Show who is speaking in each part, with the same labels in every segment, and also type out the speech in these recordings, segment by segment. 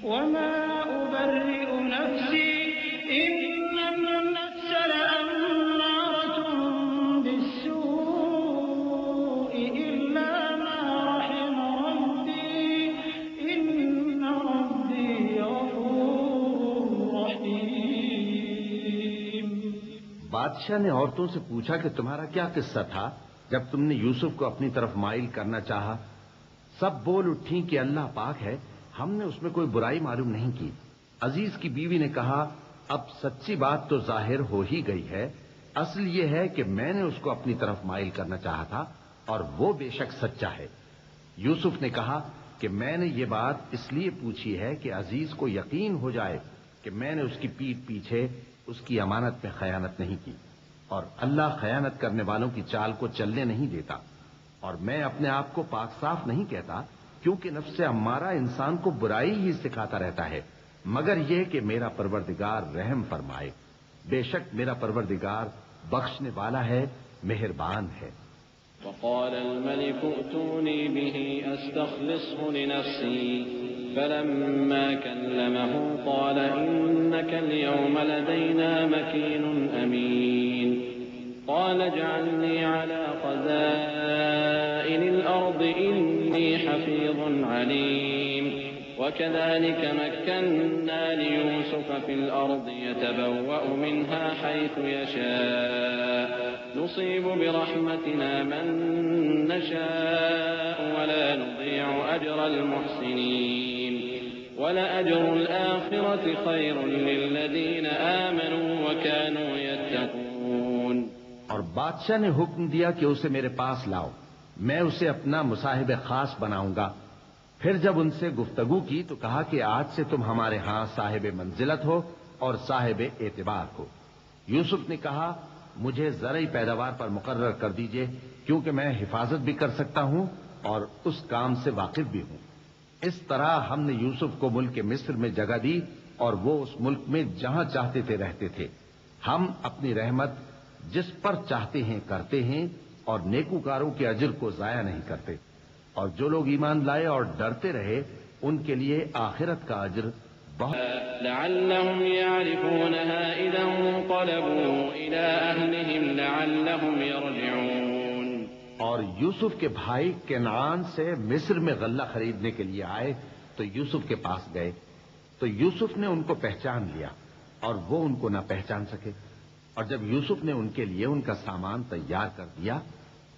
Speaker 1: وما أبرئ نفسي إن النفس لأمارة بالسوء إلا ما رحم ربي إن ربي غفور رحيم۔
Speaker 2: بادشاہ نے عورتوں سے پوچھا کہ تمہارا کیا قصہ تھا جب تم نے یوسف کو اپنی طرف مائل کرنا چاہا؟ سب بول اٹھیں کہ اللہ پاک ہے، ہم نے اس میں کوئی برائی معلوم نہیں کی۔ عزیز کی بیوی نے کہا، اب سچی بات تو ظاہر ہو ہی گئی ہے، اصل یہ ہے کہ میں نے اس کو اپنی طرف مائل کرنا چاہا تھا اور وہ بے شک سچا ہے۔ یوسف نے کہا کہ میں نے یہ بات اس لیے پوچھی ہے کہ عزیز کو یقین ہو جائے کہ میں نے اس کی پیٹھ پیچھے اس کی امانت میں خیانت نہیں کی، اور اللہ خیانت کرنے والوں کی چال کو چلنے نہیں دیتا۔ اور میں اپنے آپ کو پاک صاف نہیں کہتا، کیونکہ نفس امارہ انسان کو برائی ہی سکھاتا رہتا ہے، مگر یہ کہ میرا پروردگار رحم فرمائے، بے شک میرا پروردگار بخشنے والا ہے، مہربان ہے۔
Speaker 3: وقال الملك ائتوني به أستخلصه لنفسي فلما كلمه قال إنك اليوم لدينا مكين أمين قال اجعلني على خزائن الأرض إني حفيظ عليم وكذلك مكنا ليوسف في الأرض يتبوأ منها حيث يشاء نصيب برحمتنا من نشاء ولا نضيع أجر المحسنين ولأجر الآخرة خير للذين آمنوا وكانوا يتقون۔
Speaker 2: اور بادشاہ نے حکم دیا کہ اسے میرے پاس لاؤ، میں اسے اپنا مصاحب خاص بناؤں گا۔ پھر جب ان سے گفتگو کی تو کہا کہ آج سے تم ہمارے ہاں صاحب منزلت ہو اور صاحب اعتبار ہو۔ یوسف نے کہا، مجھے زرعی پیداوار پر مقرر کر دیجئے، کیونکہ میں حفاظت بھی کر سکتا ہوں اور اس کام سے واقف بھی ہوں۔ اس طرح ہم نے یوسف کو ملک مصر میں جگہ دی اور وہ اس ملک میں جہاں چاہتے تھے رہتے تھے۔ ہم اپنی رحمت جس پر چاہتے ہیں کرتے ہیں اور نیکوکاروں کے اجر کو ضائع نہیں کرتے، اور جو لوگ ایمان لائے اور ڈرتے رہے ان کے لیے آخرت کا اجر بہت۔
Speaker 3: لعلهم يعرفونها إذا انقلبوا إلى أهلهم لعلهم يرجعون۔
Speaker 2: اور یوسف کے بھائی کنعان سے مصر میں غلہ خریدنے کے لیے آئے تو یوسف کے پاس گئے، تو یوسف نے ان کو پہچان لیا اور وہ ان کو نہ پہچان سکے۔ اور جب یوسف نے ان کے لیے ان کا سامان تیار کر دیا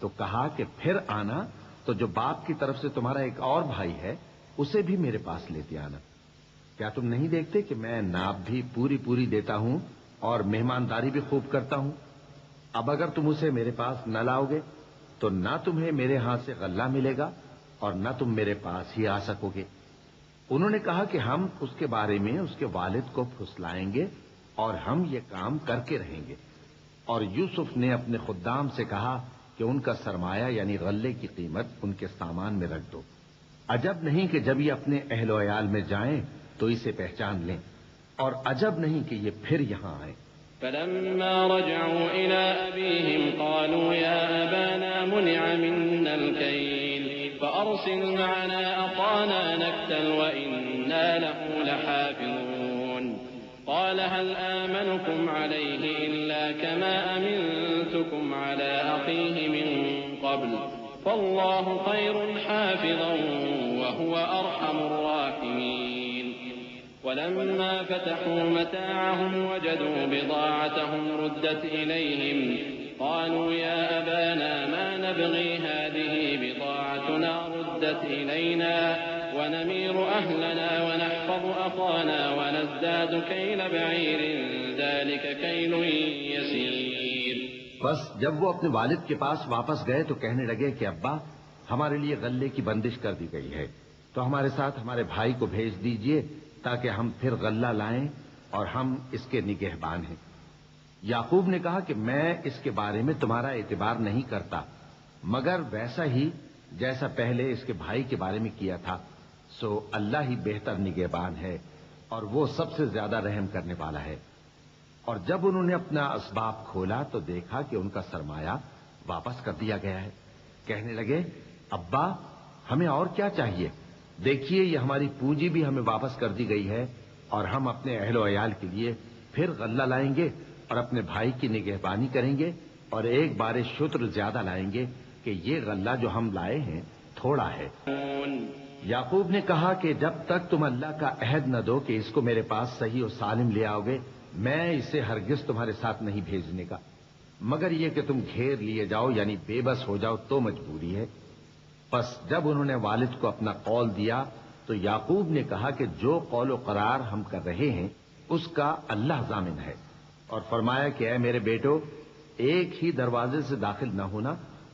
Speaker 2: تو کہا کہ پھر آنا تو جو باپ کی طرف سے تمہارا ایک اور بھائی ہے اسے بھی میرے پاس لیتے آنا۔ کیا تم نہیں دیکھتے کہ میں ناب بھی پوری پوری دیتا ہوں اور مہمانداری بھی خوب کرتا ہوں؟ اب اگر تم اسے میرے پاس نہ لاؤ گے تو نہ تمہیں میرے ہاں سے غلہ ملے گا اور نہ تم میرے پاس ہی آ سکو گے۔ انہوں نے کہا کہ ہم اس کے بارے میں اس کے والد کو پھسلائیں گے اور ہم یہ کام کر کے رہیں گے۔ اور یوسف نے اپنے خدام سے کہا کہ ان کا سرمایہ یعنی غلے کی قیمت ان کے سامان میں رکھ دو۔ عجب نہیں کہ جب یہ اپنے اہل و عیال میں جائیں تو اسے پہچان لیں، اور عجب نہیں کہ یہ پھر یہاں آئیں۔
Speaker 3: فلما رجعوا إلى أبيهم قالوا يا أبانا منع منا الكيل فأرسل معنا أخانا نكتل وإنا له لحافظون قال هل آمنكم عليه إلا كما أمنتكم على أخيه من قبل فالله خير حافظا وهو أرحم الراحمين ولما فتحوا متاعهم وجدوا بضاعتهم ردت إليهم قالوا يا أبانا ما نبغي هذه بضاعتنا ردت إلينا ونمير أهلنا ونحفظ أخانا ونزداد كيل بعير ذلك كيل يسير۔
Speaker 2: بس جب وہ اپنے والد کے پاس واپس گئے تو کہنے لگے کہ ابا، ہمارے لیے غلے کی بندش کر دی گئی ہے، تو ہمارے ساتھ ہمارے بھائی کو بھیج دیجئے تاکہ ہم پھر غلہ لائیں اور ہم اس کے نگہبان ہیں۔ یعقوب نے کہا کہ میں اس کے بارے میں تمہارا اعتبار نہیں کرتا، مگر ویسا ہی جیسا پہلے اس کے بھائی کے بارے میں کیا تھا، سو اللہ ہی بہتر نگہبان ہے اور وہ سب سے زیادہ رحم کرنے والا ہے۔ اور جب انہوں نے اپنا اسباب کھولا تو دیکھا کہ ان کا سرمایہ واپس کر دیا گیا ہے۔ کہنے لگے، ابا ہمیں اور کیا چاہیے؟ دیکھیے یہ ہماری پونجی بھی ہمیں واپس کر دی گئی ہے اور ہم اپنے اہل و عیال کے لیے پھر غلہ لائیں گے اور اپنے بھائی کی نگہبانی کریں گے اور ایک بار شتر زیادہ لائیں گے کہ یہ غلہ جو ہم لائے ہیں تھوڑا ہے۔ یعقوب نے کہا کہ جب تک تم اللہ کا عہد نہ دو کہ اس کو میرے پاس صحیح و سالم لے آؤ گے میں اسے ہرگز تمہارے ساتھ نہیں بھیجنے کا، مگر یہ کہ تم گھیر لیے جاؤ یعنی بے بس ہو جاؤ تو مجبوری ہے۔ پس جب انہوں نے والد کو اپنا قول دیا تو یعقوب نے کہا کہ جو قول و قرار ہم کر رہے ہیں اس کا اللہ ضامن ہے، اور فرمایا کہ اے میرے بیٹو ایک ہی دروازے سے داخل نہ ہونا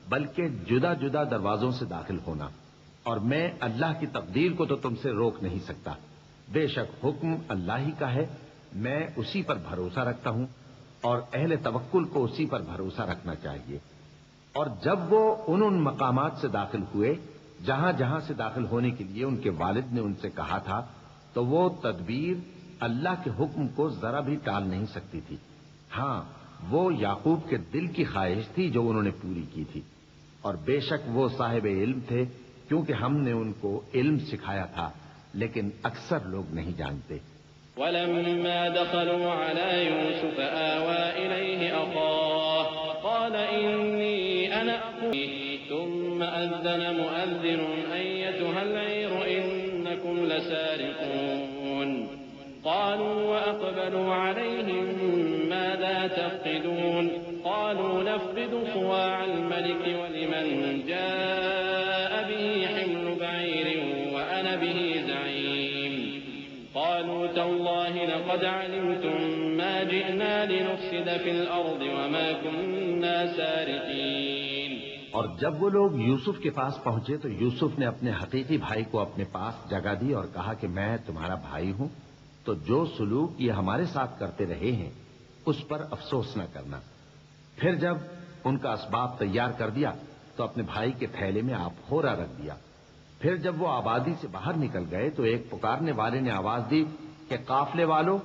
Speaker 2: بلکہ جدا جدا دروازوں سے داخل ہونا، اور میں اللہ کی تقدیر کو تو تم سے روک نہیں سکتا، بے شک حکم اللہ ہی کا ہے، میں اسی پر بھروسہ رکھتا ہوں اور اہل توکل کو اسی پر بھروسہ رکھنا چاہیے۔ اور جب وہ ان مقامات سے داخل ہوئے جہاں جہاں سے داخل ہونے کے لیے ان کے والد نے ان سے کہا تھا تو وہ تدبیر اللہ کے حکم کو ذرا بھی ٹال نہیں سکتی تھی، ہاں وہ یعقوب کے دل کی خواہش تھی جو انہوں نے پوری کی تھی، اور بے شک وہ صاحب علم تھے کیونکہ ہم نے ان کو علم سکھایا تھا، لیکن اکثر لوگ نہیں جانتے۔
Speaker 3: ولما دخلوا على يوسف آوى إليه أخاه قال إني أنا أخوه ثم أذن مؤذن أيتها العير إنكم لسارقون قالوا وأقبلوا عليهم ماذا تفقدون قالوا نفقد صواع الملك ولمن جاء به حمل بعير وأنا به زعيم قالوا تالله لقد علمتم ما جئنا لنفسد في الأرض وما كنا سارقين۔
Speaker 2: اور جب وہ لوگ یوسف کے پاس پہنچے تو یوسف نے اپنے حقیقی بھائی کو اپنے پاس جگہ دی اور کہا کہ میں تمہارا بھائی ہوں، تو جو سلوک یہ ہمارے ساتھ کرتے رہے ہیں اس پر افسوس نہ کرنا۔ پھر جب ان کا اسباب تیار کر دیا تو اپنے بھائی کے تھیلے میں آپ ہورا رکھ دیا۔ پھر جب وہ آبادی سے باہر نکل گئے تو ایک پکارنے والے نے آواز دی کہ قافلے والو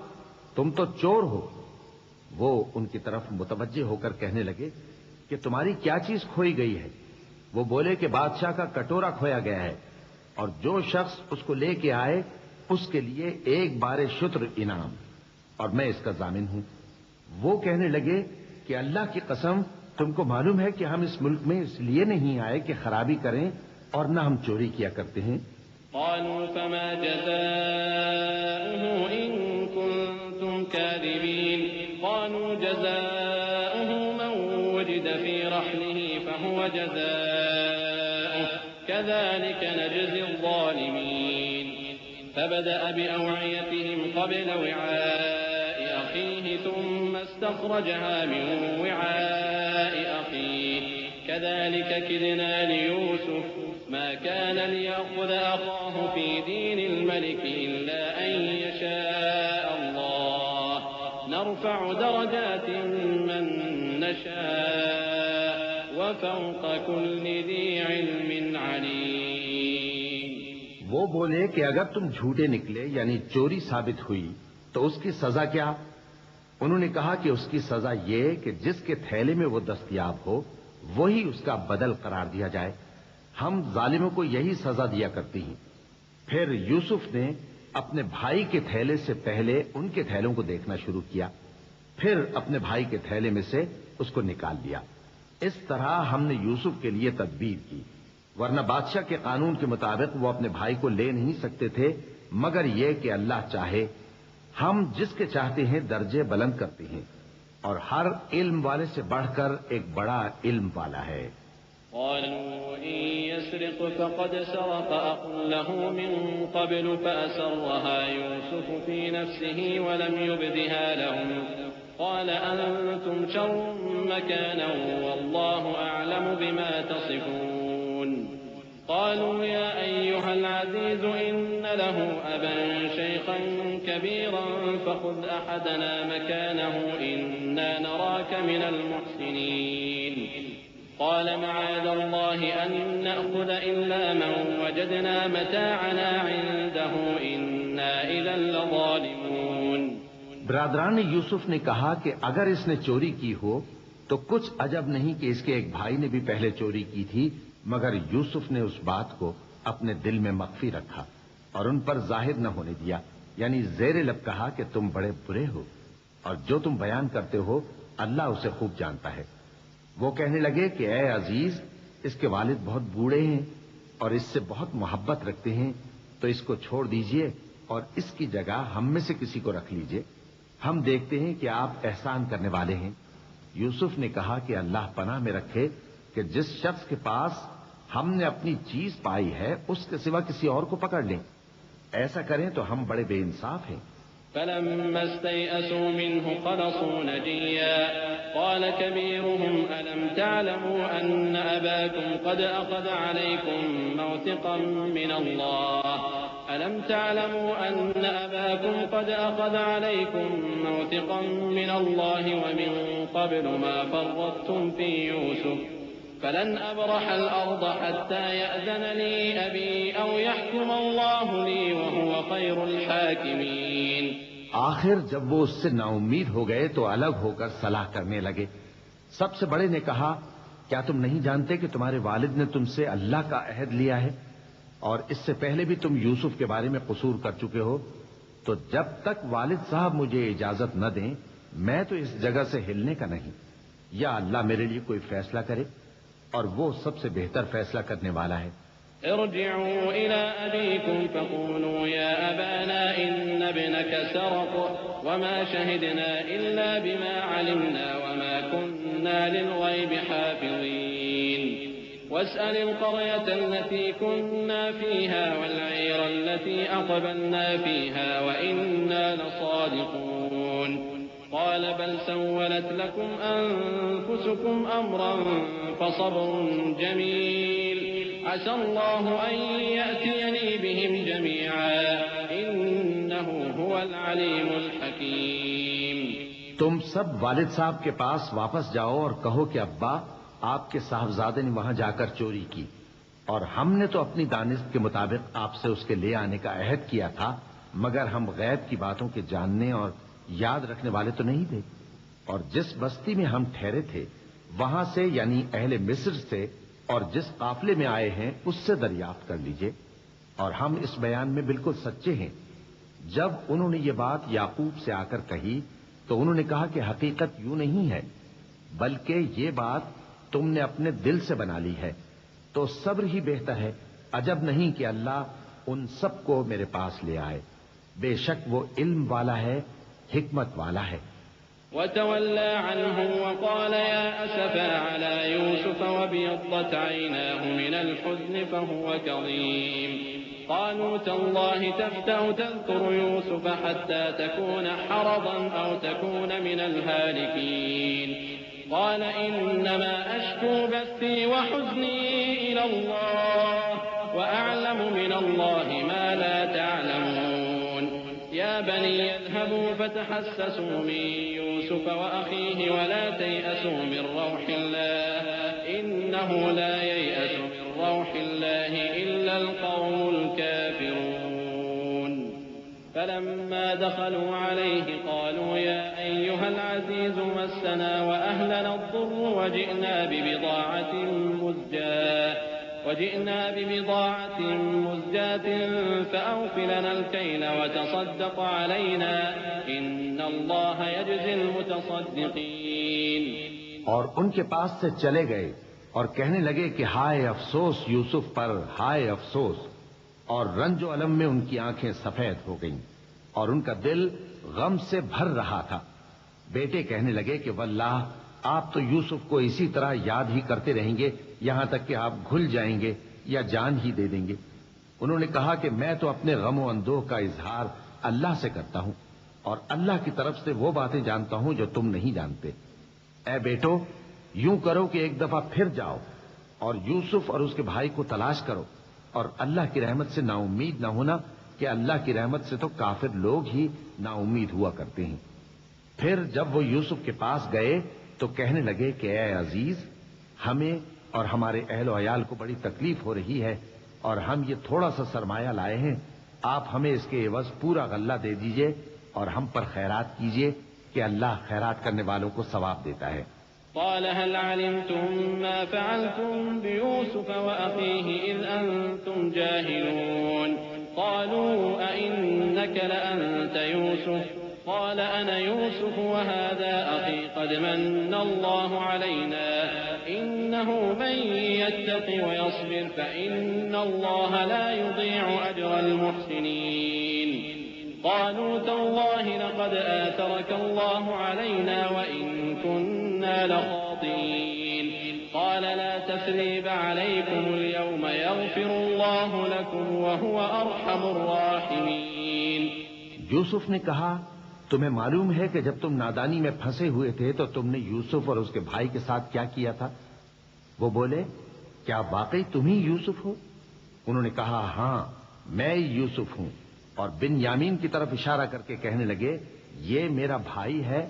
Speaker 2: تم تو چور ہو۔ وہ ان کی طرف متوجہ ہو کر کہنے لگے کہ تمہاری کیا چیز کھوئی گئی ہے؟ وہ بولے کہ بادشاہ کا کٹورا کھویا گیا ہے اور جو شخص اس کو لے کے آئے اس کے لیے ایک بار شتر انعام، اور میں اس کا ضامن ہوں۔ وہ کہنے لگے کہ اللہ کی قسم تم کو معلوم ہے کہ ہم اس ملک میں اس لیے نہیں آئے کہ خرابی کریں اور نہ ہم چوری کیا کرتے ہیں۔
Speaker 3: قالوا فما جزاؤه إن كنتم كاذبين قالوا جزاؤه من وجد في رحله فهو جزاؤه كذلك نجزي الظالمين فبدأ بأوعيتهم قبل وعاء أخيه ثم استخرجها من وعاء أخيه كذلك كدنا ليوسف ما كان ليأخذ أخاه في دين الملك إلا أن يشاء الله نرفع درجات من نشاء وفوق كل ذي علم عليم۔
Speaker 2: وہ بولے کہ اگر تم جھوٹے نکلے یعنی چوری ثابت ہوئی تو اس کی سزا کیا؟ انہوں نے کہا کہ اس کی سزا یہ کہ جس کے تھیلے میں وہ دستیاب ہو وہی اس کا بدل قرار دیا جائے، ہم ظالموں کو یہی سزا دیا کرتی ہیں۔ پھر یوسف نے اپنے بھائی کے تھیلے سے پہلے ان کے تھیلوں کو دیکھنا شروع کیا، پھر اپنے بھائی کے تھیلے میں سے اس کو نکال لیا۔ اس طرح ہم نے یوسف کے لیے تدبیر کی، ورنہ بادشاہ کے قانون کے مطابق وہ اپنے بھائی کو لے نہیں سکتے تھے مگر یہ کہ اللہ چاہے، ہم جس کے چاہتے ہیں درجے بلند کرتے ہیں، اور ہر علم والے سے بڑھ کر ایک بڑا علم والا ہے۔
Speaker 3: قالوا إن يسرق فقد سرق أخ له من قبل فأسرها يوسف في نفسه ولم يبدها لهم قال أنتم شر مكانا والله أعلم بما تصفون قالوا يا أيها العزيز إن له أبا شيخا كبيرا فخذ أحدنا مكانه إنا نراك من المحسنين قال معاذ الله أن نأخذ إلا من وجدنا متاعنا عنده إنا إذا لظالمون۔
Speaker 2: برادران یوسف نے کہا کہ اگر اس نے چوری کی ہو تو کچھ عجب نہیں کہ اس کے ایک بھائی نے بھی پہلے چوری کی تھی، مگر یوسف نے اس بات کو اپنے دل میں مخفی رکھا۔ اور ان پر ظاہر نہ ہونے دیا، یعنی زیر لب کہا کہ تم بڑے برے ہو اور جو تم بیان کرتے ہو اللہ اسے خوب جانتا ہے۔ وہ کہنے لگے کہ اے عزیز، اس کے والد بہت بوڑھے ہیں اور اس سے بہت محبت رکھتے ہیں، تو اس کو چھوڑ دیجئے اور اس کی جگہ ہم میں سے کسی کو رکھ لیجئے، ہم دیکھتے ہیں کہ آپ احسان کرنے والے ہیں۔ یوسف نے کہا کہ اللہ پناہ میں رکھے کہ جس شخص کے پاس ہم نے اپنی چیز پائی ہے اس کے سوا کسی اور کو پکڑ لیں، ایسا کریں تو ہم بڑے بے انصاف ہیں۔
Speaker 3: فلما استيئسوا منه خلصوا نجيا قال كبيرهم ألم تعلموا أن أباكم قد أخذ عليكم موثقا من الله ومن قبل ما فرطتم في يوسف فلن أبرح الأرض حتى يأذن لي أبي أو يحكم الله لي وهو خير الحاكمين۔
Speaker 2: آخر جب وہ اس سے نا امید ہو گئے تو الگ ہو کر صلاح کرنے لگے۔ سب سے بڑے نے کہا، کیا تم نہیں جانتے کہ تمہارے والد نے تم سے اللہ کا عہد لیا ہے اور اس سے پہلے بھی تم یوسف کے بارے میں قصور کر چکے ہو؟ تو جب تک والد صاحب مجھے اجازت نہ دیں میں تو اس جگہ سے ہلنے کا نہیں، یا اللہ میرے لیے کوئی فیصلہ کرے، اور وہ سب سے بہتر فیصلہ کرنے والا ہے۔
Speaker 3: ارجعوا إلى أبيكم فقولوا يا أبانا إن ابنك سرق وما شهدنا إلا بما علمنا وما كنا للغيب حافظين واسأل القرية التي كنا فيها والعير التي أقبلنا فيها وإنا لصادقون قال بل سولت لكم أنفسكم أمرا فصبر جميل عسى الله أن يأتيني بهم جميعا إنه هو العليم الحكيم۔
Speaker 2: تم سب والد صاحب کے پاس واپس جاؤ اور کہو کہ ابا، آپ کے صاحبزادے نے وہاں جا کر چوری کی اور ہم نے تو اپنی دانست کے مطابق آپ سے اس کے لے آنے کا عہد کیا تھا، مگر ہم غیب کی باتوں کے جاننے اور یاد رکھنے والے تو نہیں تھے، اور جس بستی میں ہم ٹھہرے تھے وہاں سے یعنی اہل مصر سے اور جس قافلے میں آئے ہیں اس سے دریافت کر لیجئے، اور ہم اس بیان میں بالکل سچے ہیں۔ جب انہوں نے یہ بات یعقوب سے آ کر کہی تو انہوں نے کہا کہ حقیقت یوں نہیں ہے، بلکہ یہ بات تم نے اپنے دل سے بنا لی ہے، تو صبر ہی بہتر ہے۔ عجب نہیں کہ اللہ ان سب کو میرے پاس لے آئے، بے شک وہ علم والا ہے، حکمت والا ہے۔
Speaker 3: وتولى عنهم وقال يا أسفا على يوسف وابيضت عيناه من الحزن فهو كظيم قالوا تالله تفتأ تذكر يوسف حتى تكون حرضا أو تكون من الهالكين قال إنما أشكو بثي وحزني إلى الله وأعلم من الله ما لا تعلمون يا بني اذهبوا فتحسسوا من يوسف وأخيه ولا تيأسوا من روح الله إنه لا ييأس من روح الله إلا القوم الكافرون فلما دخلوا عليه قالوا يا أيها العزيز مسنا وأهلنا الضر وجئنا ببضاعة مزجاة فأوف لنا الكيل وتصدق علينا إن الله يجزي المتصدقين۔
Speaker 2: اور ان کے پاس سے چلے گئے اور کہنے لگے کہ ہائے افسوس یوسف پر، ہائے افسوس، اور رنج و الم میں ان کی آنکھیں سفید ہو گئیں اور ان کا دل غم سے بھر رہا تھا۔ بیٹے کہنے لگے کہ واللہ آپ تو یوسف کو اسی طرح یاد ہی کرتے رہیں گے یہاں تک کہ آپ گھل جائیں گے یا جان ہی دے دیں گے۔ انہوں نے کہا کہ میں تو اپنے غم و اندوہ کا اظہار اللہ سے کرتا ہوں اور اللہ کی طرف سے وہ باتیں جانتا ہوں جو تم نہیں جانتے۔ اے بیٹو، یوں کرو کہ ایک دفعہ پھر جاؤ اور یوسف اور اس کے بھائی کو تلاش کرو، اور اللہ کی رحمت سے نا امید نہ ہونا کہ اللہ کی رحمت سے تو کافر لوگ ہی نا امید ہوا کرتے ہیں۔ پھر جب وہ یوسف کے پاس گئے تو کہنے لگے کہ اے عزیز، ہمیں اور ہمارے اہل و عیال کو بڑی تکلیف ہو رہی ہے اور ہم یہ تھوڑا سا سرمایہ لائے ہیں، آپ ہمیں اس کے عوض پورا غلہ دے دیجئے اور ہم پر خیرات کیجئے کہ اللہ خیرات کرنے والوں کو ثواب دیتا ہے۔
Speaker 3: قال هل علمتم ما فعلتم بيوسف وأخيه إذ أنتم جاهلون قالوا أئنك لأنت يوسف قال أنا يوسف وهذا أخي قد من الله علينا إنه من يتق ويصبر فإن الله لا يضيع أجر المحسنين قالوا تالله لقد آثرك الله علينا وإن كنا لخاطئين قال لا تثريب عليكم اليوم يغفر الله لكم وهو أرحم الراحمين.
Speaker 2: یوسف نے کہا تمہیں معلوم ہے کہ جب تم نادانی میں پھنسے ہوئے تھے تو تم نے یوسف اور اس کے بھائی کے ساتھ کیا کیا تھا؟ وہ بولے کیا واقعی تم ہی یوسف ہو؟ انہوں نے کہا ہاں میں یوسف ہوں، اور بن یامین کی طرف اشارہ کر کے کہنے لگے یہ میرا بھائی ہے،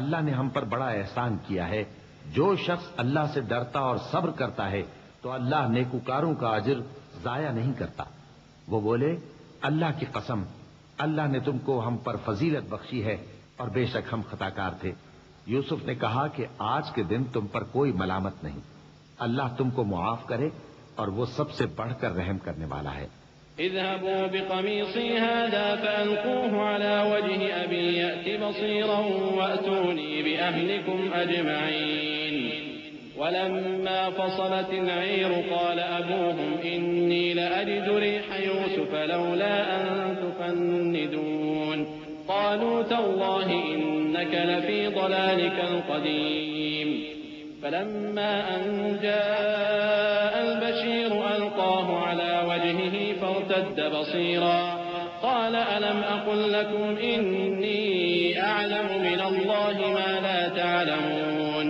Speaker 2: اللہ نے ہم پر بڑا احسان کیا ہے. جو شخص اللہ سے ڈرتا اور صبر کرتا ہے تو اللہ نیکوکاروں کا اجر ضائع نہیں کرتا. وہ بولے اللہ کی قسم اللہ نے تم کو ہم پر فضیلت بخشی ہے اور بے شک ہم خطاکار تھے. یوسف نے کہا کہ آج کے دن تم پر کوئی ملامت نہیں، اللہ تم کو معاف کرے اور وہ سب سے بڑھ کر رحم کرنے والا ہے.
Speaker 3: اذهبوا بقميصي هذا فألقوه على وجه أبي يأت بصيرا وأتوني بأهلكم أجمعين. ولما فصلت العير قال أبوهم إني لأجد ريح يوسف لولا أن تفندون قالوا تالله إنك لفي ضلالك القديم. فلما أن جاء البشير ألقاه على وجهه فارتد بصيرا قال ألم أقل لكم إني أعلم من الله ما لا تعلمون.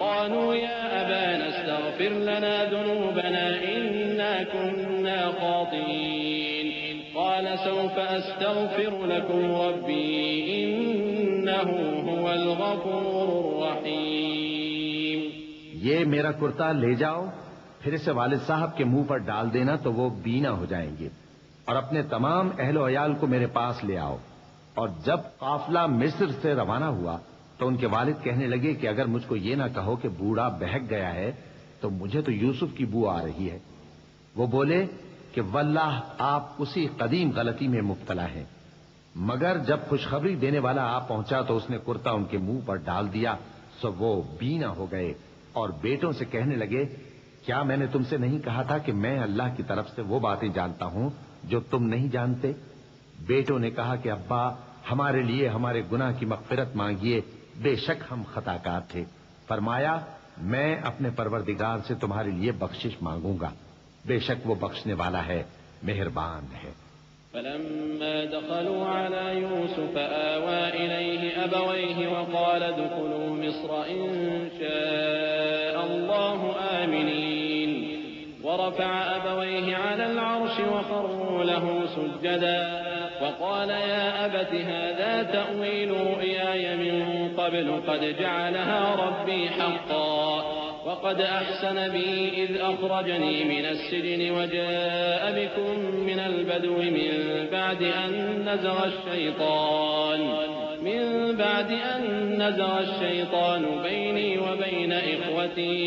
Speaker 3: قالوا يا أبانا استغفر لنا ذنوبنا إنا كنا خاطئين. قال سوف أستغفر لكم ربي إنه هو الغفور الرحيم.
Speaker 2: یہ میرا کرتا لے جاؤ، پھر اسے والد صاحب کے منہ پر ڈال دینا تو وہ بینا ہو جائیں گے، اور اپنے تمام اہل و عیال کو میرے پاس لے آؤ. اور جب قافلہ مصر سے روانہ ہوا تو ان کے والد کہنے لگے کہ اگر مجھ کو یہ نہ کہو کہ بوڑھا بہک گیا ہے تو مجھے تو یوسف کی بو آ رہی ہے. وہ بولے کہ واللہ آپ اسی قدیم غلطی میں مبتلا ہیں. مگر جب خوشخبری دینے والا آ پہنچا تو اس نے کرتا ان کے منہ پر ڈال دیا سو وہ بینا ہو گئے، اور بیٹوں سے کہنے لگے کیا میں نے تم سے نہیں کہا تھا کہ میں اللہ کی طرف سے وہ باتیں جانتا ہوں جو تم نہیں جانتے؟ بیٹوں نے کہا کہ ابا ہمارے لیے ہمارے گناہ کی مغفرت مانگیے، بے شک ہم خطاکار تھے. فرمایا میں اپنے پروردگار سے تمہارے لیے بخشش مانگوں گا، بے شک وہ بخشنے والا ہے، مہربان ہے.
Speaker 3: فلما دخلوا على يوسف آوى إليه أبويه وقال ادخلوا مصر إن شاء الله آمنين. ورفع أبويه على العرش وخروا له سجدا وقال يا أبت هذا تأويل رؤياي من قبل قد جعلها ربي حقا وقد أحسن بي إذ أخرجني من السجن وجاء بكم من البدو من بعد أن نزغ الشيطان بيني وبين إخوتي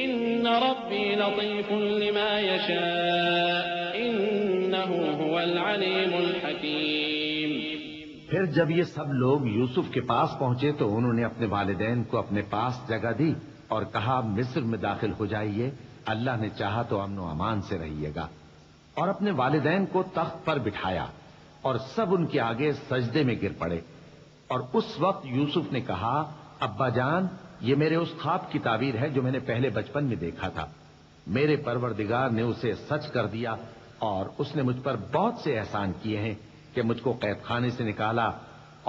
Speaker 3: إن ربي لطيف لما يشاء إنه هو العليم الحكيم.
Speaker 2: پھر جب یہ سب لوگ یوسف کے پاس پہنچے تو انہوں نے اپنے والدین کو اپنے پاس جگہ دی اور کہا مصر میں داخل ہو جائیے، اللہ نے چاہا تو امن و امان سے رہیے گا. اور اپنے والدین کو تخت پر بٹھایا اور سب ان کے آگے سجدے میں گر پڑے. اور اس وقت یوسف نے کہا ابا جان یہ میرے اس خواب کی تعبیر ہے جو میں نے پہلے بچپن میں دیکھا تھا. میرے پروردگار نے اسے سچ کر دیا اور اس نے مجھ پر بہت سے احسان کیے ہیں کہ مجھ کو قید خانے سے نکالا،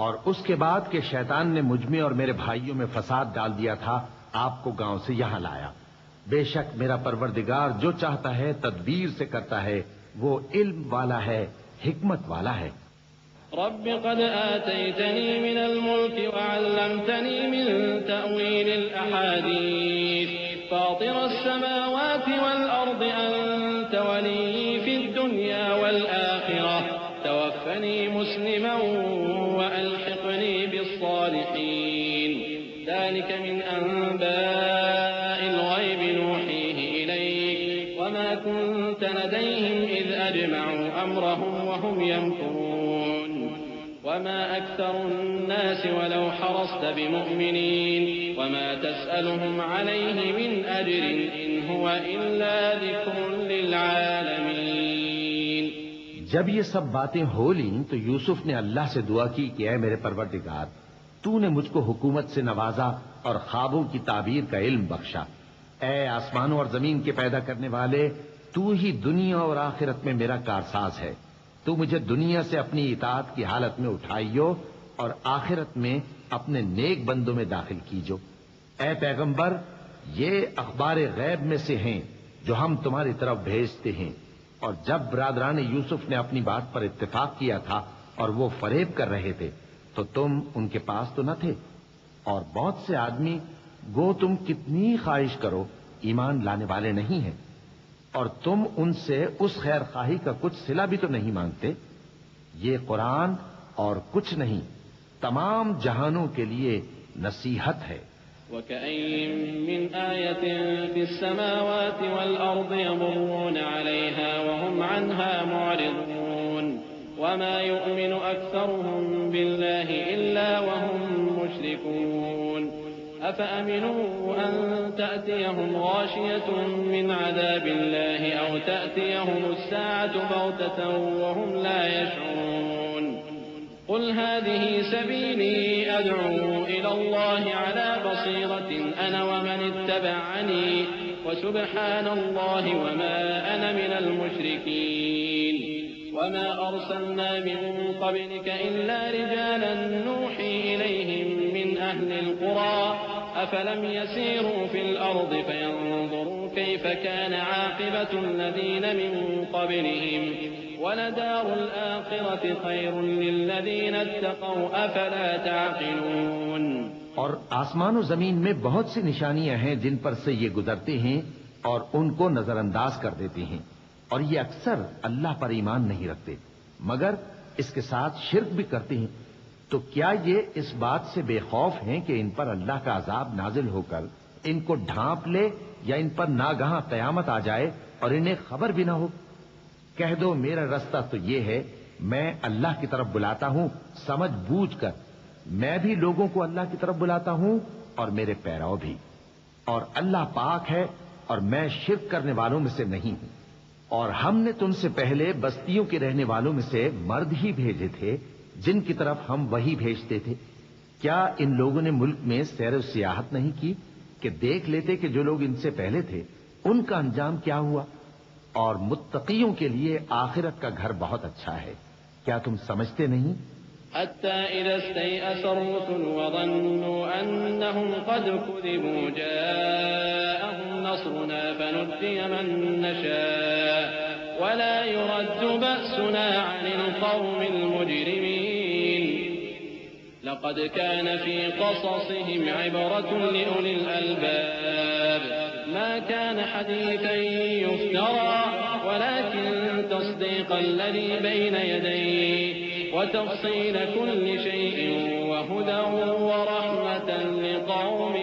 Speaker 2: اور اس کے بعد کہ شیطان نے مجھ میں اور میرے بھائیوں میں فساد ڈال دیا تھا آپ کو گاؤں سے یہاں لایا. بے شک میرا پروردگار جو چاہتا ہے تدبیر سے کرتا ہے، وہ علم والا ہے، حکمت والا ہے.
Speaker 3: رب قد آتيتني من الملك وعلمتني من تأويل الأحاديث فاطر السماوات والأرض أنت ولي في الدنيا والآخرة توفني مسلما وألحقني بالصالحين. ذلك من أنباء الغيب نوحيه إليك وما كنت لديهم إذ أجمعوا أمرهم وهم وما أكثر الناس ولو حرصت بمؤمنين وما تسألهم عليه من أجر إن هو إلا ذكر للعالمين.
Speaker 2: جب یہ سب باتیں ہو لیں تو یوسف نے اللہ سے دعا کی کہ اے میرے پروردگار، تو نے مجھ کو حکومت سے نوازا اور خوابوں کی تعبیر کا علم بخشا. اے آسمانوں اور زمین کے پیدا کرنے والے، تو ہی دنیا اور آخرت میں میرا کارساز ہے. تو مجھے دنیا سے اپنی اطاعت کی حالت میں اٹھائیو اور آخرت میں اپنے نیک بندوں میں داخل کیجو. اے پیغمبر، یہ اخبار غیب میں سے ہیں جو ہم تمہاری طرف بھیجتے ہیں. اور جب برادران یوسف نے اپنی بات پر اتفاق کیا تھا اور وہ فریب کر رہے تھے تو تم ان کے پاس تو نہ تھے. اور بہت سے آدمی گو تم کتنی خواہش کرو ایمان لانے والے نہیں ہیں، اور تم ان سے اس خیر خواہی کا کچھ صلہ بھی تو نہیں مانگتے. یہ قرآن اور کچھ نہیں تمام جہانوں کے لیے نصیحت ہے.
Speaker 3: وكأين من آية في السماوات والأرض يمرون عليها وهم عنها معرضون وما يؤمن أكثرهم بالله إلا وهم مشركون. أفأمنوا أن تأتيهم غاشية من عذاب الله أو تأتيهم الساعة بغتة وهم لا يشعرون. قل هذه سبيلي أدعو إلى الله على بصيرة أنا ومن اتبعني وسبحان الله وما أنا من المشركين. وما أرسلنا من قبلك إلا رجالا نوحي إليهم من أهل القرى أفلم يسيروا في الأرض فينظروا كيف كان عاقبة الذين من قبلهم ولدار الآخرة خير للذين اتقوا أفلا تعقلون.
Speaker 2: اور آسمان و زمین میں بہت سی نشانیاں ہیں جن پر سے یہ گزرتے ہیں اور ان کو نظر انداز کر دیتے ہیں، اور یہ اکثر اللہ پر ایمان نہیں رکھتے مگر اس کے ساتھ شرک بھی کرتے ہیں. تو کیا یہ اس بات سے بے خوف ہیں کہ ان پر اللہ کا عذاب نازل ہو کر ان کو ڈھانپ لے یا ان پر ناگہاں قیامت آ جائے اور انہیں خبر بھی نہ ہو؟ کہہ دو میرا رستہ تو یہ ہے، میں اللہ کی طرف بلاتا ہوں سمجھ بوجھ کر. میں بھی لوگوں کو اللہ کی طرف بلاتا ہوں اور میرے پیرو بھی، اور اللہ پاک ہے اور میں شرک کرنے والوں میں سے نہیں ہوں. اور ہم نے تم سے پہلے بستیوں کے رہنے والوں میں سے مرد ہی بھیجے تھے جن کی طرف ہم وہی بھیجتے تھے. کیا ان لوگوں نے ملک میں سیر و سیاحت نہیں کی کہ دیکھ لیتے کہ جو لوگ ان سے پہلے تھے ان کا انجام کیا ہوا؟ اور متقیوں کے لیے آخرت کا گھر بہت اچھا ہے. کیا تم سمجھتے نہیں؟
Speaker 3: حتى إذا استيأس الرسل وظنوا أنهم قد كذبوا جاءهم نصرنا فنجي من نشاء ولا يرد بأسنا عن القوم المجرمين. لقد كان في قصصهم عبرة لأولي الألباب ما كان حديثا يفترى ولكن تصديق الذي بين يديه وتفصيل كل شيء وهدى ورحمة لقوم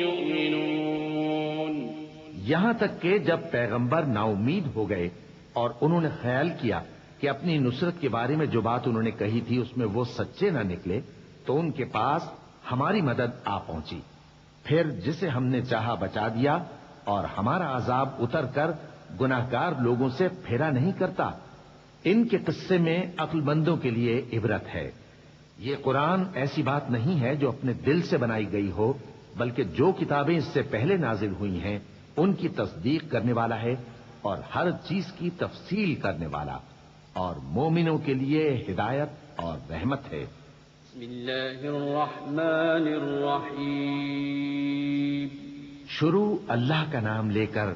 Speaker 3: يؤمنون.
Speaker 2: یہاں تک کہ جب پیغمبر نا امید ہو گئے اور انہوں نے خیال کیا کہ اپنی نصرت کے بارے میں جو بات انہوں نے کہی تھی اس میں وہ سچے نہ نکلے تو ان کے پاس ہماری مدد آ پہنچی. پھر جسے ہم نے چاہا بچا دیا اور ہمارا عذاب اتر کر گناہگار لوگوں سے پھیرا نہیں کرتا. ان کے قصے میں عقل مندوں کے لیے عبرت ہے. یہ قرآن ایسی بات نہیں ہے جو اپنے دل سے بنائی گئی ہو، بلکہ جو کتابیں اس سے پہلے نازل ہوئی ہیں ان کی تصدیق کرنے والا ہے اور ہر چیز کی تفصیل کرنے والا، اور مومنوں کے لیے ہدایت اور رحمت ہے.
Speaker 3: بسم اللہ الرحمن الرحیم.
Speaker 2: شروع اللہ کا نام لے کر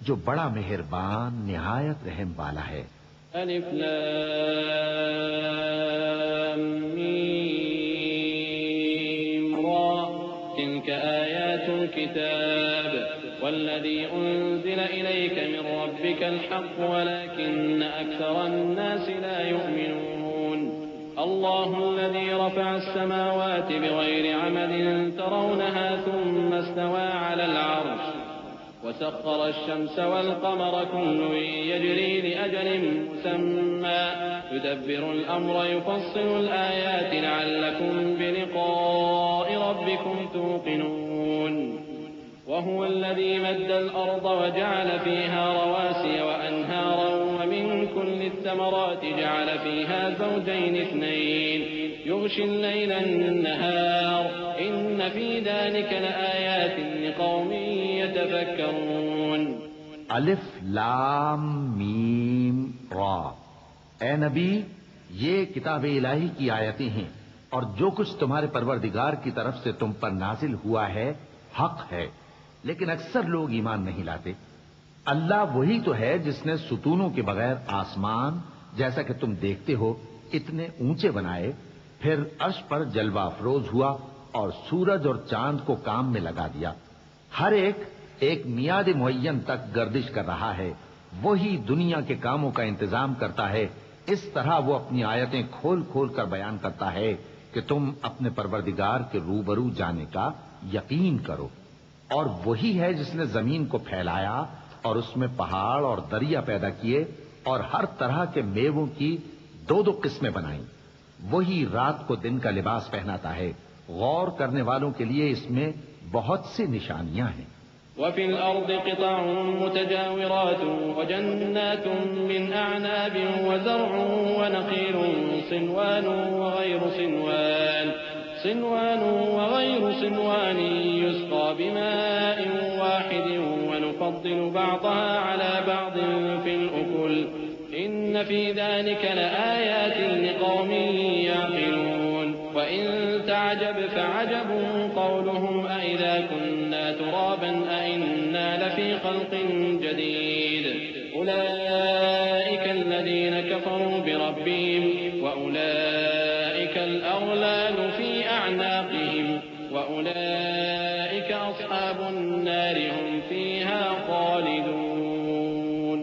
Speaker 2: جو بڑا مہربان نہایت رحم والا ہے.
Speaker 3: الف لام میم را تلك آیات الكتاب والذي أنزل إليك من ربك الحق ولكن أكثر الناس لا يؤمنون. الله الذي رفع السماوات بغير عمد ترونها ثم استوى على العرش وسخر الشمس والقمر كل يجري لأجل مسمى يدبر الأمر يفصل الآيات لعلكم بلقاء ربكم توقنون وهو الذي مد الأرض وجعل فيها رواسي وأنهارا ومن كل الثمرات جعل فيها زوجين اثنين يغشي الليل النهار إن في ذلك لآيات لقوم يتفكرون
Speaker 2: الف لام میم را۔ اے نبی، یہ کتاب الہی کی آیتیں ہیں، اور جو کچھ تمہارے پروردگار کی طرف سے تم پر نازل ہوا ہے حق ہے، لیکن اکثر لوگ ایمان نہیں لاتے۔ اللہ وہی تو ہے جس نے ستونوں کے بغیر آسمان جیسا کہ تم دیکھتے ہو اتنے اونچے بنائے، پھر عرش پر جلوہ افروز ہوا اور سورج اور چاند کو کام میں لگا دیا۔ ہر ایک میعاد معین تک گردش کر رہا ہے۔ وہی دنیا کے کاموں کا انتظام کرتا ہے۔ اس طرح وہ اپنی آیتیں کھول کھول کر بیان کرتا ہے کہ تم اپنے پروردگار کے روبرو جانے کا یقین کرو۔ اور وہی ہے جس نے زمین کو پھیلایا اور اس میں پہاڑ اور دریا پیدا کیے اور ہر طرح کے میووں کی دو دو قسمیں بنائیں۔ وہی رات کو دن کا لباس پہناتا ہے۔ غور کرنے والوں کے لیے اس میں بہت سی نشانیاں ہیں۔
Speaker 3: وفي الأرض قطع متجاورات وجنات من أعناب وزرع ونخيل صنوان وغير صنوان يسقى بماء واحد ونفضل بعضها على بعض في الأكل إن في ذلك لآيات لقوم يعقلون وإن تعجب فعجب قولهم أإذا كنا ترابا أإنا لفي خلق جديد أولئك الذين كفروا بربهم وأولئك الأغلال في أعناقهم وأولئك أصحاب النار هم فيها خالدون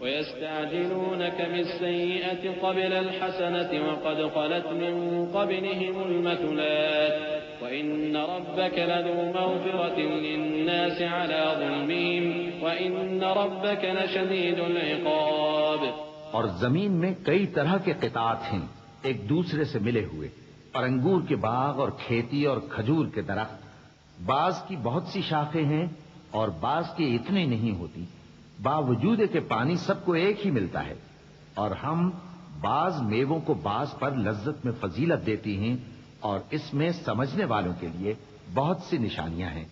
Speaker 3: ويستعجلونك بالسيئة قبل الحسنة وقد خلت من قبلهم المثلات وإن ربك لذو مغفرة للناس على ظلمهم وإن ربك لشديد العقاب۔
Speaker 2: اور زمین میں کئی طرح کے قطعات ہیں ایک دوسرے سے ملے ہوئے، اور انگور کے باغ اور کھیتی اور کھجور کے درخت۔ بعض کی بہت سی شاخیں ہیں اور بعض کی اتنی نہیں ہوتی، باوجود کہ پانی سب کو ایک ہی ملتا ہے۔ اور ہم بعض میووں کو بعض پر لذت میں فضیلت دیتی ہیں، اور اس میں سمجھنے والوں کے لیے بہت سی نشانیاں ہیں۔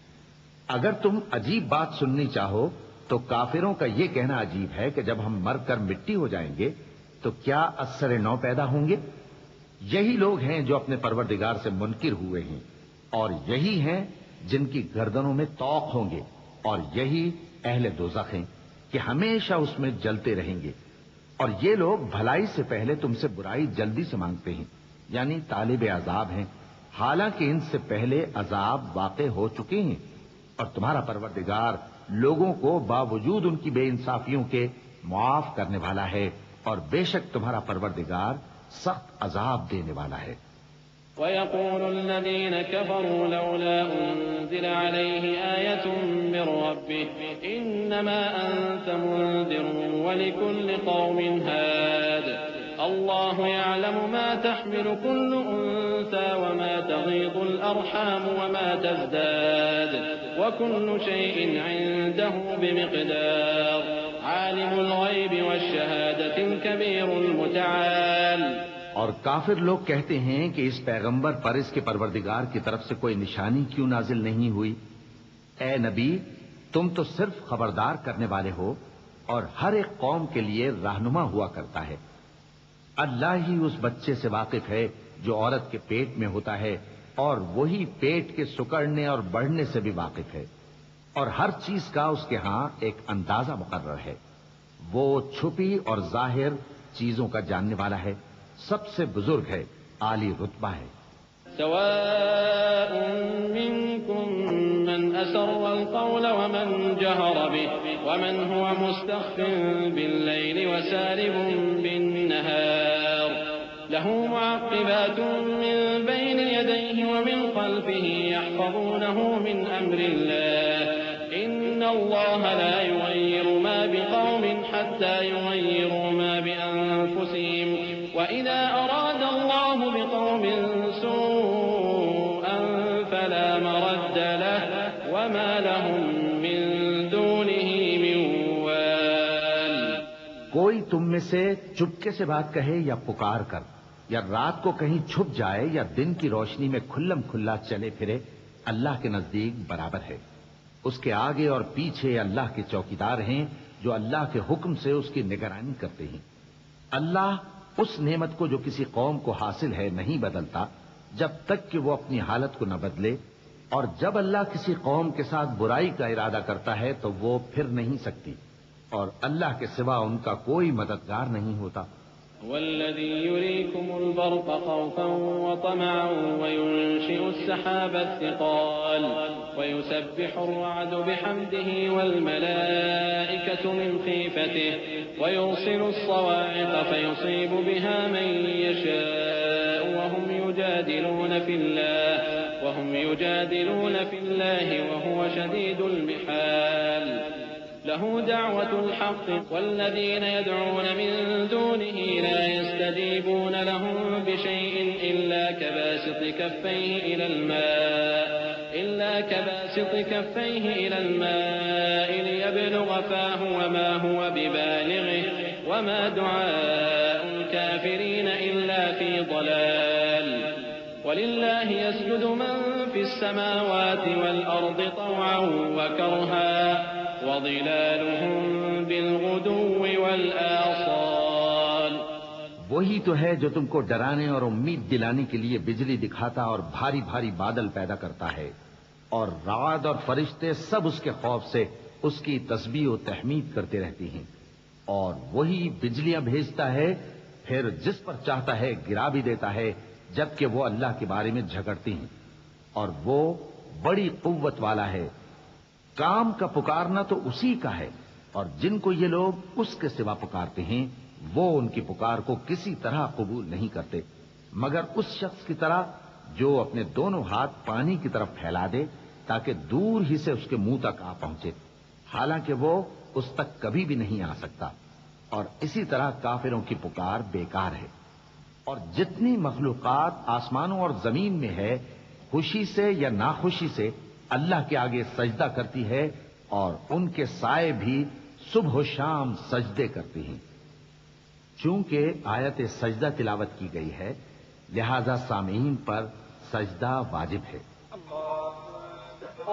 Speaker 2: اگر تم عجیب بات سننی چاہو تو کافروں کا یہ کہنا عجیب ہے کہ جب ہم مر کر مٹی ہو جائیں گے تو کیا اثر نو پیدا ہوں گے؟ یہی لوگ ہیں جو اپنے پروردگار سے منکر ہوئے ہیں، اور یہی ہیں جن کی گردنوں میں طوق ہوں گے، اور یہی اہل دوزخ ہیں کہ ہمیشہ اس میں جلتے رہیں گے۔ اور یہ لوگ بھلائی سے پہلے تم سے برائی جلدی سے مانگتے ہیں، یعنی طالب عذاب ہیں، حالانکہ ان سے پہلے عذاب واقع ہو چکے ہیں۔ اور تمہارا پروردگار لوگوں کو باوجود ان کی بے انصافیوں کے معاف کرنے والا ہے، اور بے شک تمہارا پروردگار سخت عذاب دینے والا ہے۔
Speaker 3: ويقول الذين كفروا لولا أنزل عليه آية من ربه إنما أنت منذر ولكل قوم هاد الله يعلم ما تحمل كل أنثى وما تغيض الأرحام وما تزداد وكل شيء عنده بمقدار عالم الغيب والشهادة الكبير المتعال۔
Speaker 2: اور کافر لوگ کہتے ہیں کہ اس پیغمبر پر اس کے پروردگار کی طرف سے کوئی نشانی کیوں نازل نہیں ہوئی؟ اے نبی، تم تو صرف خبردار کرنے والے ہو اور ہر ایک قوم کے لیے رہنما ہوا کرتا ہے۔ اللہ ہی اس بچے سے واقف ہے جو عورت کے پیٹ میں ہوتا ہے، اور وہی پیٹ کے سکڑنے اور بڑھنے سے بھی واقف ہے، اور ہر چیز کا اس کے ہاں ایک اندازہ مقرر ہے۔ وہ چھپی اور ظاہر چیزوں کا جاننے والا ہے، سب سے بزرگ ہے، عالی رتبہ ہے۔
Speaker 3: سواء منكم من أسر القول ومن جهر به ومن هو مستخف بالليل وسارب بالنهار له معقبات من بين يديه ومن خلفه يحفظونه من أمر الله إن الله لا يغير ما بقوم حتى يغيروا ما بأنفسهم وإذا أراد الله بقوم سوءا فلا مرد له وما لهم من دونه من وال.
Speaker 2: کوئی تم میں سے چپکے سے بات کہے یا پکار کر، یا رات کو کہیں چھپ جائے یا دن کی روشنی میں کھلم کھلا چلے پھرے، اللہ کے نزدیک برابر ہے. اس کے آگے اور پیچھے اللہ کے چوکیدار ہیں جو اللہ کے حکم سے اس کی نگرانی کرتے ہیں. اللہ اس نعمت کو جو کسی قوم کو حاصل ہے نہیں بدلتا جب تک کہ وہ اپنی حالت کو نہ بدلے، اور جب اللہ کسی قوم کے ساتھ برائی کا ارادہ کرتا ہے تو وہ پھر نہیں سکتی، اور اللہ کے سوا ان کا کوئی مددگار نہیں ہوتا.
Speaker 3: والذي يريكم البرق خوفا وطمعا وينشئ السحاب الثقال ويسبح الرعد بحمده والملائكة من خيفته ويرسل الصواعق فيصيب بها من يشاء وهم يجادلون في الله وهو شديد المحال. له دعوة الحق والذين يدعون من دونه لا يستجيبون لهم بشيء إلا كباسط كفيه إلى الماء ليبلغ فاه وما هو ببالغه وما دعاء الكافرين إلا في ضلال. ولله يسجد من في السماوات والأرض طوعا وكرها وظلالهم بالغدو والآصال.
Speaker 2: وہی تو ہے جو تم کو ڈرانے اور امید دلانے کے لیے بجلی دکھاتا اور بھاری بھاری بادل پیدا کرتا ہے، اور رعد اور فرشتے سب اس کے خوف سے اس کی تسبیح و تحمید کرتے رہتی ہیں. اور وہی بجلیاں بھیجتا ہے، پھر جس پر چاہتا ہے گرا بھی دیتا ہے، جبکہ وہ اللہ کے بارے میں جھگڑتی ہیں. اور وہ بڑی قوت والا ہے. کام کا پکارنا تو اسی کا ہے، اور جن کو یہ لوگ اس کے سوا پکارتے ہیں وہ ان کی پکار کو کسی طرح قبول نہیں کرتے مگر اس شخص کی طرح جو اپنے دونوں ہاتھ پانی کی طرف پھیلا دے تاکہ دور ہی سے اس کے منہ تک آ پہنچے، حالانکہ وہ اس تک کبھی بھی نہیں آ سکتا. اور اسی طرح کافروں کی پکار بیکار ہے. اور جتنی مخلوقات آسمانوں اور زمین میں ہے، خوشی سے یا ناخوشی سے اللہ کے آگے سجدہ کرتی ہے، اور ان کے سائے بھی صبح و شام سجدے کرتے ہیں. چونکہ آیت سجدہ تلاوت کی گئی ہے لہذا سامعین پر سجدہ واجب ہے.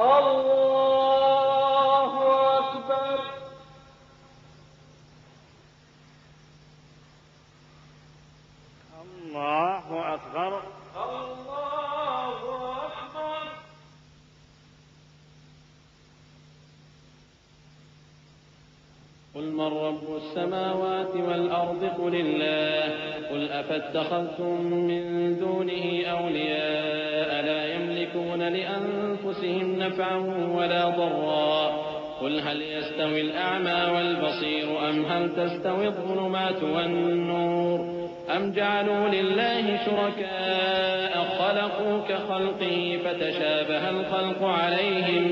Speaker 1: اللہ اکبر.
Speaker 3: اللہ اکبر.
Speaker 1: اللہ اکبر.
Speaker 3: قل من رب السماوات والأرض قل الله قل أفاتخذتم من دونه أولياء لا يملكون لأنفسهم نفعا ولا ضرا قل هل يستوي الأعمى والبصير أم هل تستوي الظلمات والنور أم جعلوا لله شركاء خلقوا كخلقه فتشابه الخلق عليهم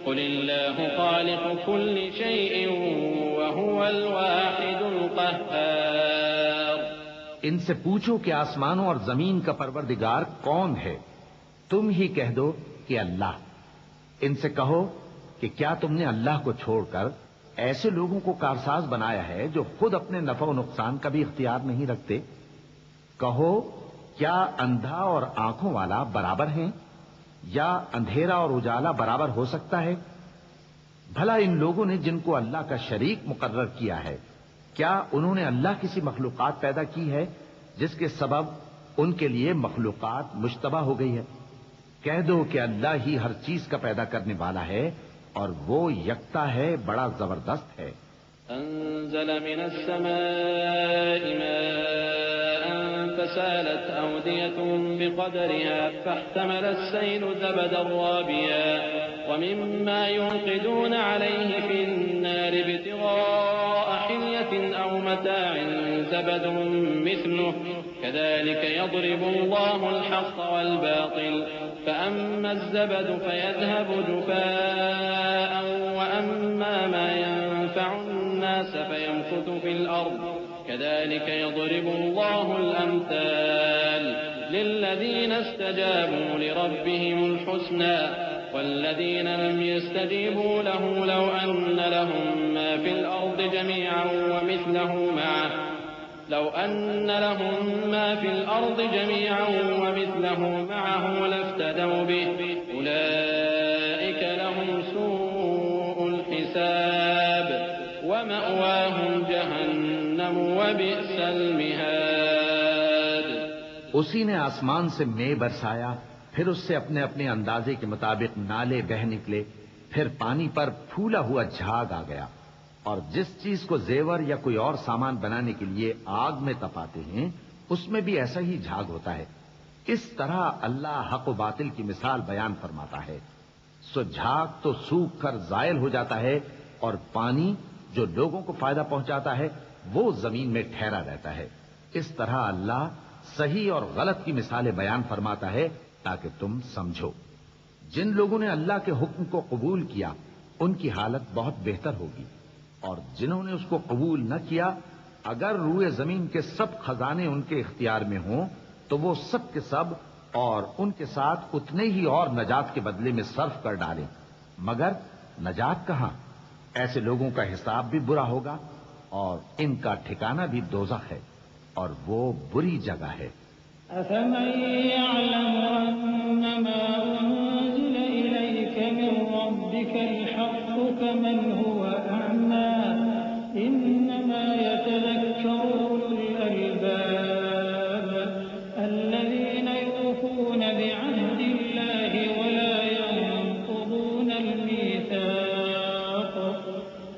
Speaker 3: قل الله خالق كل شيء وهو الواحد القهار.
Speaker 2: ان سے پوچھو کہ آسمانوں اور زمین کا پروردگار کون ہے؟ تم ہی کہہ دو کہ اللہ. ان سے کہو کہ کیا تم نے اللہ کو چھوڑ کر ایسے لوگوں کو کارساز بنایا ہے جو خود اپنے نفع و نقصان کا بھی اختیار نہیں رکھتے؟ کہو کیا اندھا اور آنکھوں والا برابر ہیں، یا اندھیرا اور اجالا برابر ہو سکتا ہے؟ بھلا ان لوگوں نے جن کو اللہ کا شریک مقرر کیا ہے، کیا انہوں نے اللہ کسی مخلوقات پیدا کی ہے جس کے سبب ان کے لیے مخلوقات مشتبہ ہو گئی ہے؟ کہہ دو کہ اللہ ہی ہر چیز کا پیدا کرنے والا ہے اور وہ یکتا ہے، بڑا زبردست ہے.
Speaker 3: انزل من السماء ماء فسالت أودية بقدرها فاحتمل السيل زبدا رابيا ومما يوقدون عليه في النار ابتغاء حلية أو متاع زبد مثله كذلك يضرب الله الحق والباطل فأما الزبد فيذهب جفاء وأما ما ينفع الناس فيمكث في الأرض كذلك يضرب الله الأمثال للذين استجابوا لربهم الحسنى والذين لم يستجيبوا له لو أن لهم ما في الأرض جميعا ومثله معه لافتدوا به أولئك لهم سوء الحساب ومأواهم جهنم وبئس المهاد.
Speaker 2: اسی نے آسمان سے مے برسایا، پھر اس سے اپنے اپنے اندازے کے مطابق نالے بہہ نکلے، پھر پانی پر پھولا ہوا جھاگ آ گیا، اور جس چیز کو زیور یا کوئی اور سامان بنانے کے لیے آگ میں تپاتے ہیں اس میں بھی ایسا ہی جھاگ ہوتا ہے. اس طرح اللہ حق و باطل کی مثال بیان فرماتا ہے. سو جھاگ تو سوکھ کر زائل ہو جاتا ہے، اور پانی جو لوگوں کو فائدہ پہنچاتا ہے وہ زمین میں ٹھہرا رہتا ہے. اس طرح اللہ صحیح اور غلط کی مثالیں بیان فرماتا ہے تاکہ تم سمجھو. جن لوگوں نے اللہ کے حکم کو قبول کیا ان کی حالت بہت بہتر ہوگی، اور جنہوں نے اس کو قبول نہ کیا اگر روئے زمین کے سب خزانے ان کے اختیار میں ہوں تو وہ سب کے سب اور ان کے ساتھ اتنے ہی اور نجات کے بدلے میں صرف کر ڈالیں، مگر نجات کہاں؟ ایسے لوگوں کا حساب بھی برا ہوگا اور ان کا ٹھکانہ بھی دوزخ ہے، اور وہ بری جگہ ہے.
Speaker 1: أفمن يعلم أنما أنزل إليك من ربك الحق كمن هو أعمى إنما يتذكر أولو الألباب الذين يوفون بعهد الله ولا ينقضون الميثاق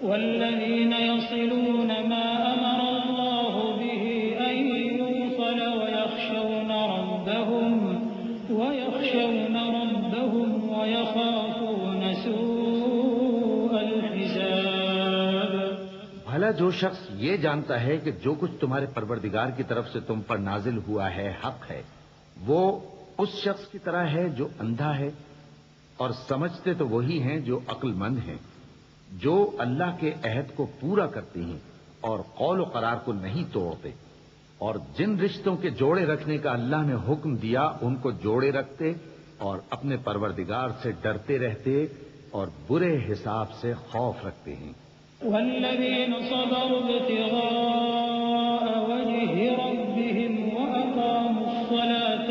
Speaker 1: والذين يصلون ما أمر الله به أن يوصل ويخشون ربهم ويخافون سوء الحساب.
Speaker 2: بھلا جو شخص یہ جانتا ہے کہ جو کچھ تمہارے پروردگار کی طرف سے تم پر نازل ہوا ہے حق ہے، وہ اس شخص کی طرح ہے جو اندھا ہے، اور سمجھتے تو وہی ہیں جو عقل مند ہیں، جو اللہ کے عہد کو پورا کرتے ہیں اور قول و قرار کو نہیں توڑتے، اور جن رشتوں کے جوڑے رکھنے کا اللہ نے حکم دیا ان کو جوڑے رکھتے اور اپنے پروردگار سے ڈرتے رہتے اور برے حساب سے خوف رکھتے ہیں.
Speaker 1: والذين صبروا ابتغاء وجه ربهم وأقاموا الصلاة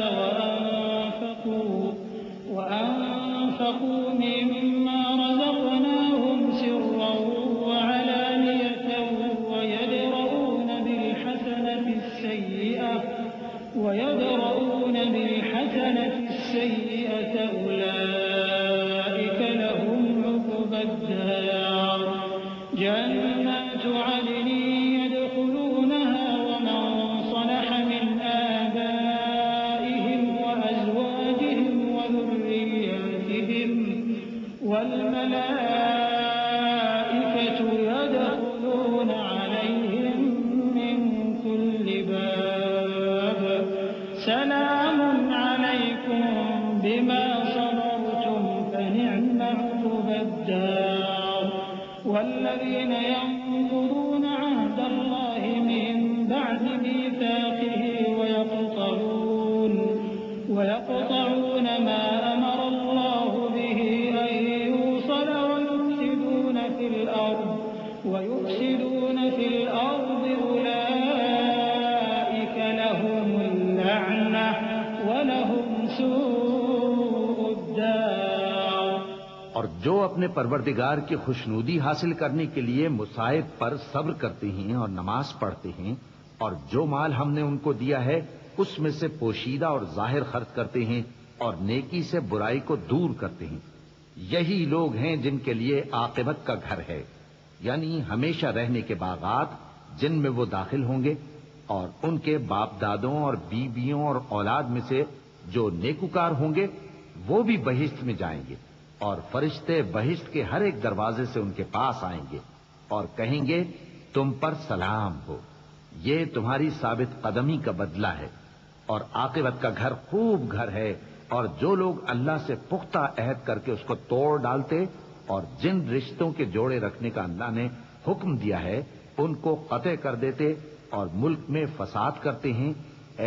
Speaker 1: وأنفقوا مما رزقناهم سرا وعلانية ويدرؤون بالحسنة السيئة أولئك لهم عقبى الدار جنات عدن يدخلونها ومن صلح من آبائهم وأزواجهم وذرياتهم والملائكة يدخلون عليهم من كل باب سلام عليكم بما صبرتم فنعم عقبى الدار. والذين ينقضون عهد الله من بعد ميثاقه ويقطعون ما أمر الله به أن يوصل ويفسدون في الأرض أولئك لهم اللعنة ولهم سوء الدار.
Speaker 2: اور جو اپنے پروردگار کی خوشنودی حاصل کرنے کے لیے مصائب پر صبر کرتے ہیں اور نماز پڑھتے ہیں، اور جو مال ہم نے ان کو دیا ہے اس میں سے پوشیدہ اور ظاہر خرچ کرتے ہیں اور نیکی سے برائی کو دور کرتے ہیں، یہی لوگ ہیں جن کے لیے عاقبت کا گھر ہے، یعنی ہمیشہ رہنے کے باغات جن میں وہ داخل ہوں گے، اور ان کے باپ دادوں اور بیویوں اور اولاد میں سے جو نیکوکار ہوں گے وہ بھی بہشت میں جائیں گے، اور فرشتے بہشت کے ہر ایک دروازے سے ان کے پاس آئیں گے اور کہیں گے تم پر سلام ہو، یہ تمہاری ثابت قدمی کا بدلہ ہے. اور عاقبت کا گھر خوب گھر ہے، اور جو لوگ اللہ سے پختہ عہد کر کے اس کو توڑ ڈالتے اور جن رشتوں کے جوڑے رکھنے کا اللہ نے حکم دیا ہے ان کو قطع کر دیتے اور ملک میں فساد کرتے ہیں،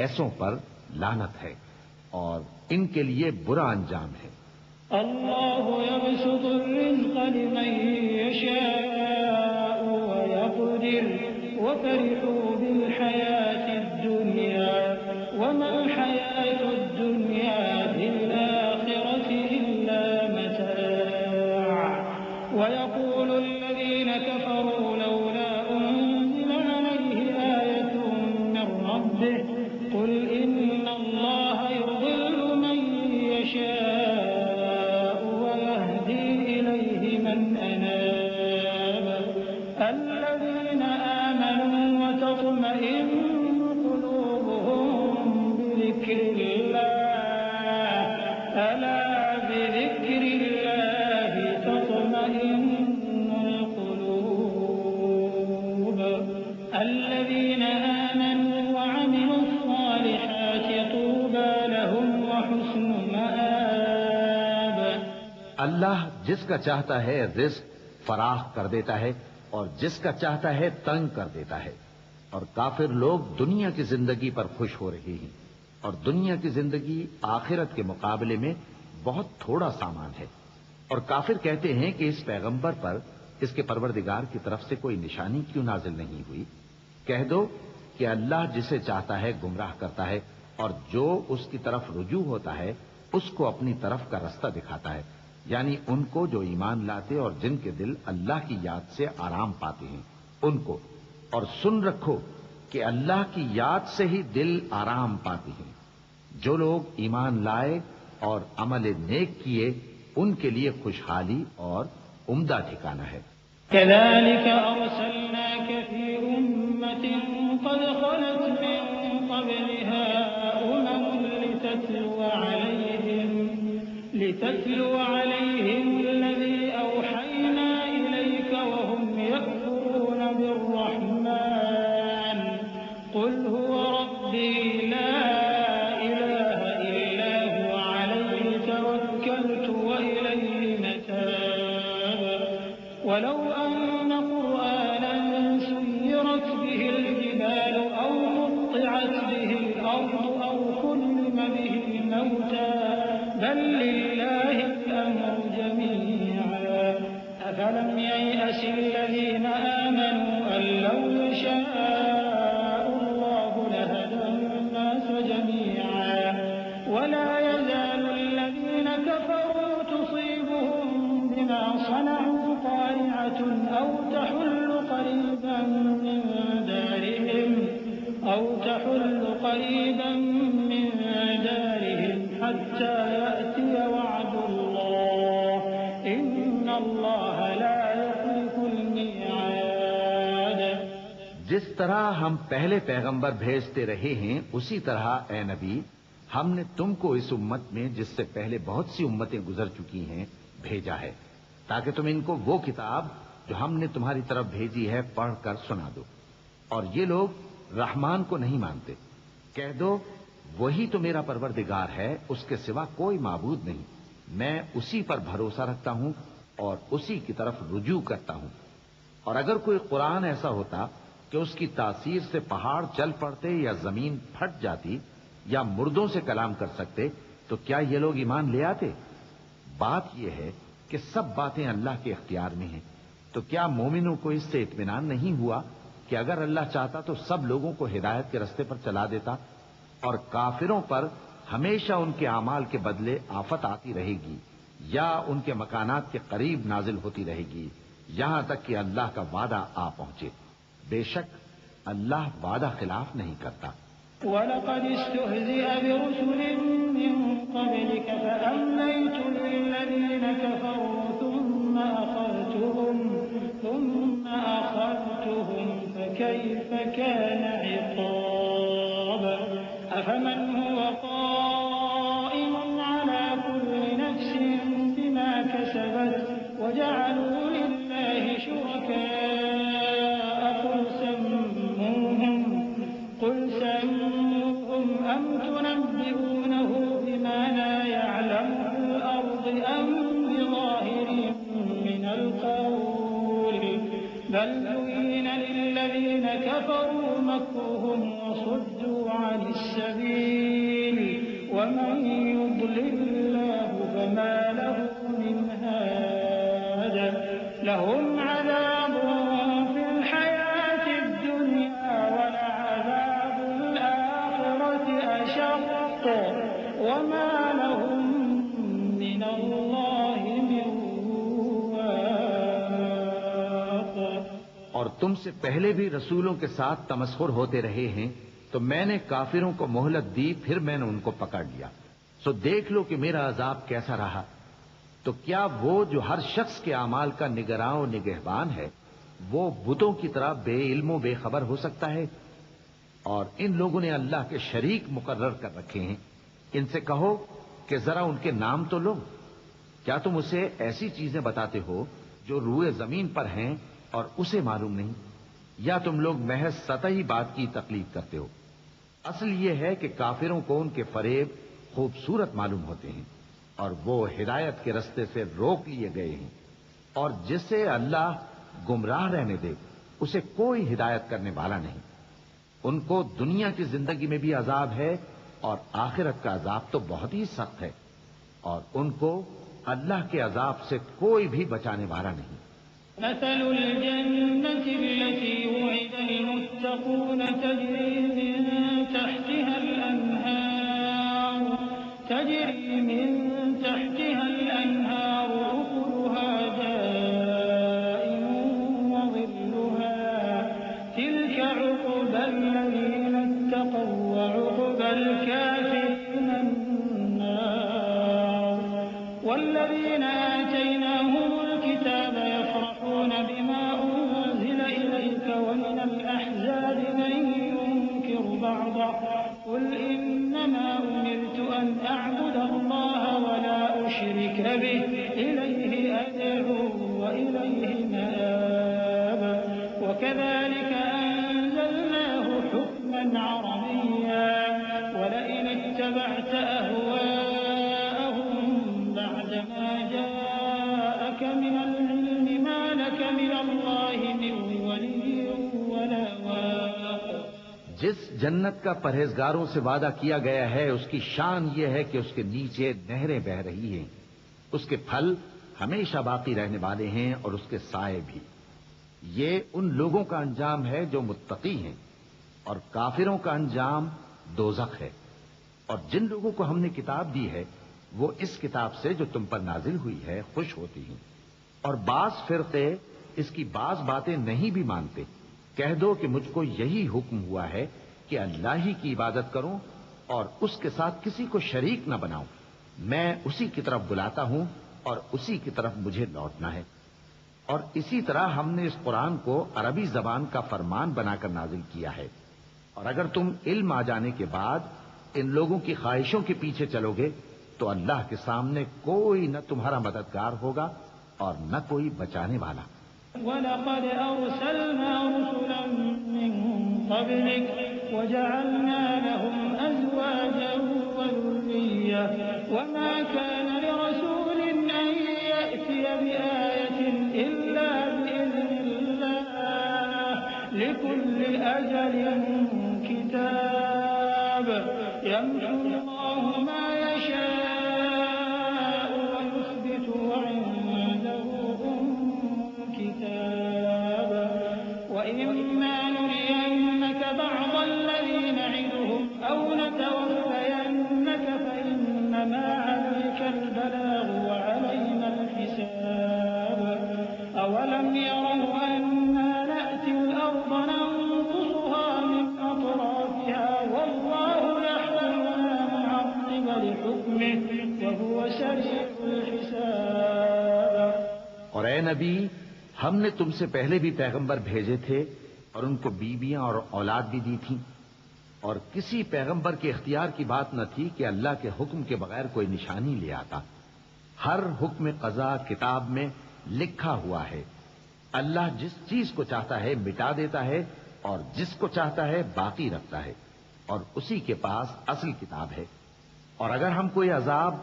Speaker 2: ایسوں پر لعنت ہے اور ان کے لیے برا انجام ہے۔
Speaker 1: اللہ يبسط الرزق لمن يشاء ويقدر وفرحوا بالحياة الدنيا وما الحياة الدنيا في الآخرة إلا متاع ويقول الذين كفروا لولا أنزل عليه آية من ربه قل إن الله يضل من يشاء ويهدي إليه من أناب الذين آمنوا وتطمئن قلوبهم بذكر الله ألا بذكر الله تطمئن القلوب الذين آمنوا وعملوا الصالحات طوبى لهم وحسن مآب۔
Speaker 2: اللہ جس کا چاہتا ہے رزق فراخ کر دیتا ہے اور جس کا چاہتا ہے تنگ کر دیتا ہے، اور کافر لوگ دنیا کی زندگی پر خوش ہو رہے ہیں، اور دنیا کی زندگی آخرت کے مقابلے میں بہت تھوڑا سامان ہے۔ اور کافر کہتے ہیں کہ اس پیغمبر پر اس کے پروردگار کی طرف سے کوئی نشانی کیوں نازل نہیں ہوئی؟ کہہ دو کہ اللہ جسے چاہتا ہے گمراہ کرتا ہے اور جو اس کی طرف رجوع ہوتا ہے اس کو اپنی طرف کا رستہ دکھاتا ہے، یعنی ان کو جو ایمان لاتے اور جن کے دل اللہ کی یاد سے آرام پاتے ہیں ان کو۔ اور سن رکھو کہ اللہ کی یاد سے ہی دل آرام پاتے ہیں۔ جو لوگ ایمان لائے اور عمل نیک کیے ان کے لیے خوشحالی اور عمدہ ٹھکانہ ہے۔
Speaker 1: كذلك أرسلناك في أمة قد خلت من قبلها لتتلو عليهم الذي أوحينا إليك وهم يكفرون بالرحمن قل هو ربي لا إله إلا هو عليه توكلت وإليه متاب ولو أن قرآنا سيرت به الجبال أو قطعت به الأرض أو كلم به الموتى بل لله الأمر جميعا أفلم ييأس الذين آمنوا أن لو يشاء الله لهدى الناس جميعا ولا يزال الذين كفروا تصيبهم بما صنعوا قارعة أو تحل قريبا من دارهم حتى يأتي وعد الله إن الله لا يخلف الميعاد۔
Speaker 2: جس طرح ہم پہلے پیغمبر بھیجتے رہے ہیں اسی طرح اے نبی ہم نے تم کو اس امت میں جس سے پہلے بہت سی امتیں گزر چکی ہیں بھیجا ہے تاکہ تم ان کو وہ کتاب جو ہم نے تمہاری طرف بھیجی ہے پڑھ کر سنا دو۔ اور یہ لوگ رحمان کو نہیں مانتے، کہہ دو وہی تو میرا پروردگار ہے، اس کے سوا کوئی معبود نہیں، میں اسی پر بھروسہ رکھتا ہوں اور اسی کی طرف رجوع کرتا ہوں۔ اور اگر کوئی قرآن ایسا ہوتا کہ اس کی تاثیر سے پہاڑ چل پڑتے یا زمین پھٹ جاتی یا مردوں سے کلام کر سکتے تو کیا یہ لوگ ایمان لے آتے؟ بات یہ ہے کہ سب باتیں اللہ کے اختیار میں ہیں، تو کیا مومنوں کو اس سے اطمینان نہیں ہوا کہ اگر اللہ چاہتا تو سب لوگوں کو ہدایت کے رستے پر چلا دیتا؟ اور کافروں پر ہمیشہ ان کے اعمال کے بدلے آفت آتی رہے گی یا ان کے مکانات کے قریب نازل ہوتی رہے گی یہاں تک کہ اللہ کا وعدہ آ پہنچے۔ بے شک اللہ وعدہ خلاف نہیں کرتا۔
Speaker 1: وَلَقَدِ اسْتُهْزِئَ بِرُسُلٍ مِّن قَبْلِكَ فَأَمْلَيْتُ لِلَّذِينَ كَفَرُوا ثُمَّ أَخَذْتُهُمْ فَكَيْفَ كَانَ عِقَابِ أَفَمَنْ هُوَ قَائِمٌ عَلَى كُلِّ نَفْسٍ بِمَا كَسَبَتْ وَجَعَلُوا لِلَّهِ شُرَكَاءَ قُلْ سَمُّوهُمْ أَمْ وما لهم من الله من واق.
Speaker 2: اور تم سے پہلے بھی رسولوں کے ساتھ تمسخر ہوتے رہے ہیں، تو میں نے کافروں کو مہلت دی، پھر میں نے ان کو پکڑ لیا. سو دیکھ لو کہ میرا عذاب کیسا رہا. تو کیا وہ جو ہر شخص کے اعمال کا نگراں و نگہبان ہے، وہ بتوں کی طرح بے علم و بے خبر ہو سکتا ہے؟ اور ان لوگوں نے اللہ کے شریک مقرر کر رکھے ہیں. ان سے کہو کہ ذرا ان کے نام تو لو. کیا تم اسے ایسی چیزیں بتاتے ہو جو روئے زمین پر ہیں اور اسے معلوم نہیں؟ یا تم لوگ محض سطحی بات کی تقلید کرتے ہو؟ اصل یہ ہے کہ کافروں کو ان کے فریب خوبصورت معلوم ہوتے ہیں، اور وہ ہدایت کے رستے سے روک لیے گئے ہیں. اور جسے اللہ گمراہ رہنے دے اسے کوئی ہدایت کرنے والا نہیں. ان کو دنیا کی زندگی میں بھی عذاب ہے، اور آخرت کا عذاب تو بہت ہی سخت ہے، اور ان کو اللہ کے عذاب سے کوئی بھی بچانے والا نہیں.
Speaker 1: مثل الجنة التي وعد المتقون تجري من تحتها الأنهار أكلها دائم وظلها تلك عقبى الذين اتقوا وعقبى الكافرين النار. والذين آتيناهم الكتاب يفرحون بما أنزل إليك ومن الأحزاب من ينكر بعضه قل إنما أمرت أن أعبد الله ولا أشرك به إليه أدعو وإليه مآب. وكذلك أنزلناه حكما عربيا ولئن اتبعت أهواءهم بعدما جاءك من العلم ما لك من الله من ولي ولا واق.
Speaker 2: جس جنت کا پرہیزگاروں سے وعدہ کیا گیا ہے اس کی شان یہ ہے کہ اس کے نیچے نہریں بہ رہی ہیں، اس کے پھل ہمیشہ باقی رہنے والے ہیں اور اس کے سائے بھی. یہ ان لوگوں کا انجام ہے جو متقی ہیں، اور کافروں کا انجام دوزخ ہے. اور جن لوگوں کو ہم نے کتاب دی ہے وہ اس کتاب سے جو تم پر نازل ہوئی ہے خوش ہوتی ہیں، اور بعض فرقے اس کی بعض باتیں نہیں بھی مانتے. کہہ دو کہ مجھ کو یہی حکم ہوا ہے کہ اللہ ہی کی عبادت کروں اور اس کے ساتھ کسی کو شریک نہ بناؤں. میں اسی کی طرف بلاتا ہوں اور اسی کی طرف مجھے لوٹنا ہے. اور اسی طرح ہم نے اس قرآن کو عربی زبان کا فرمان بنا کر نازل کیا ہے. اور اگر تم علم آ جانے کے بعد ان لوگوں کی خواہشوں کے پیچھے چلو گے تو اللہ کے سامنے کوئی نہ تمہارا مددگار ہوگا اور نہ کوئی بچانے والا.
Speaker 1: وَلَقَدْ أَرْسَلْنَا رُسُلًا مِّن قَبْلِكَ وَجَعَلْنَا لَهُمْ أَزْوَاجًا وَذُرِّيَّةً وَمَا كَانَ لِرَسُولٍ أَن يَأْتِيَ بِآيَةٍ إِلَّا بِإِذْنِ اللَّهِ لِكُلِّ أَجَلٍ كِتَابٌ يَمْحُو اللَّهُ مَا يَشَاءُ وَيُثْبِتُ وَعِندَهُ الكتاب وإما نرينك بعض الذي نعدهم أو نتوفينك فإنما عليك البلاغ وعلينا الحساب. أولم يروا أنا نأتي الأرض ننقصها من أطرافها والله يحكم لا معقب لحكمه وهو سريع الحساب.
Speaker 2: اور اے نبی، ہم نے تم سے پہلے بھی پیغمبر بھیجے تھے اور ان کو بیویاں اور اولاد بھی دی تھیں، اور کسی پیغمبر کے اختیار کی بات نہ تھی کہ اللہ کے حکم کے بغیر کوئی نشانی لے آتا. ہر حکم قضا کتاب میں لکھا ہوا ہے. اللہ جس چیز کو چاہتا ہے مٹا دیتا ہے اور جس کو چاہتا ہے باقی رکھتا ہے، اور اسی کے پاس اصل کتاب ہے. اور اگر ہم کوئی عذاب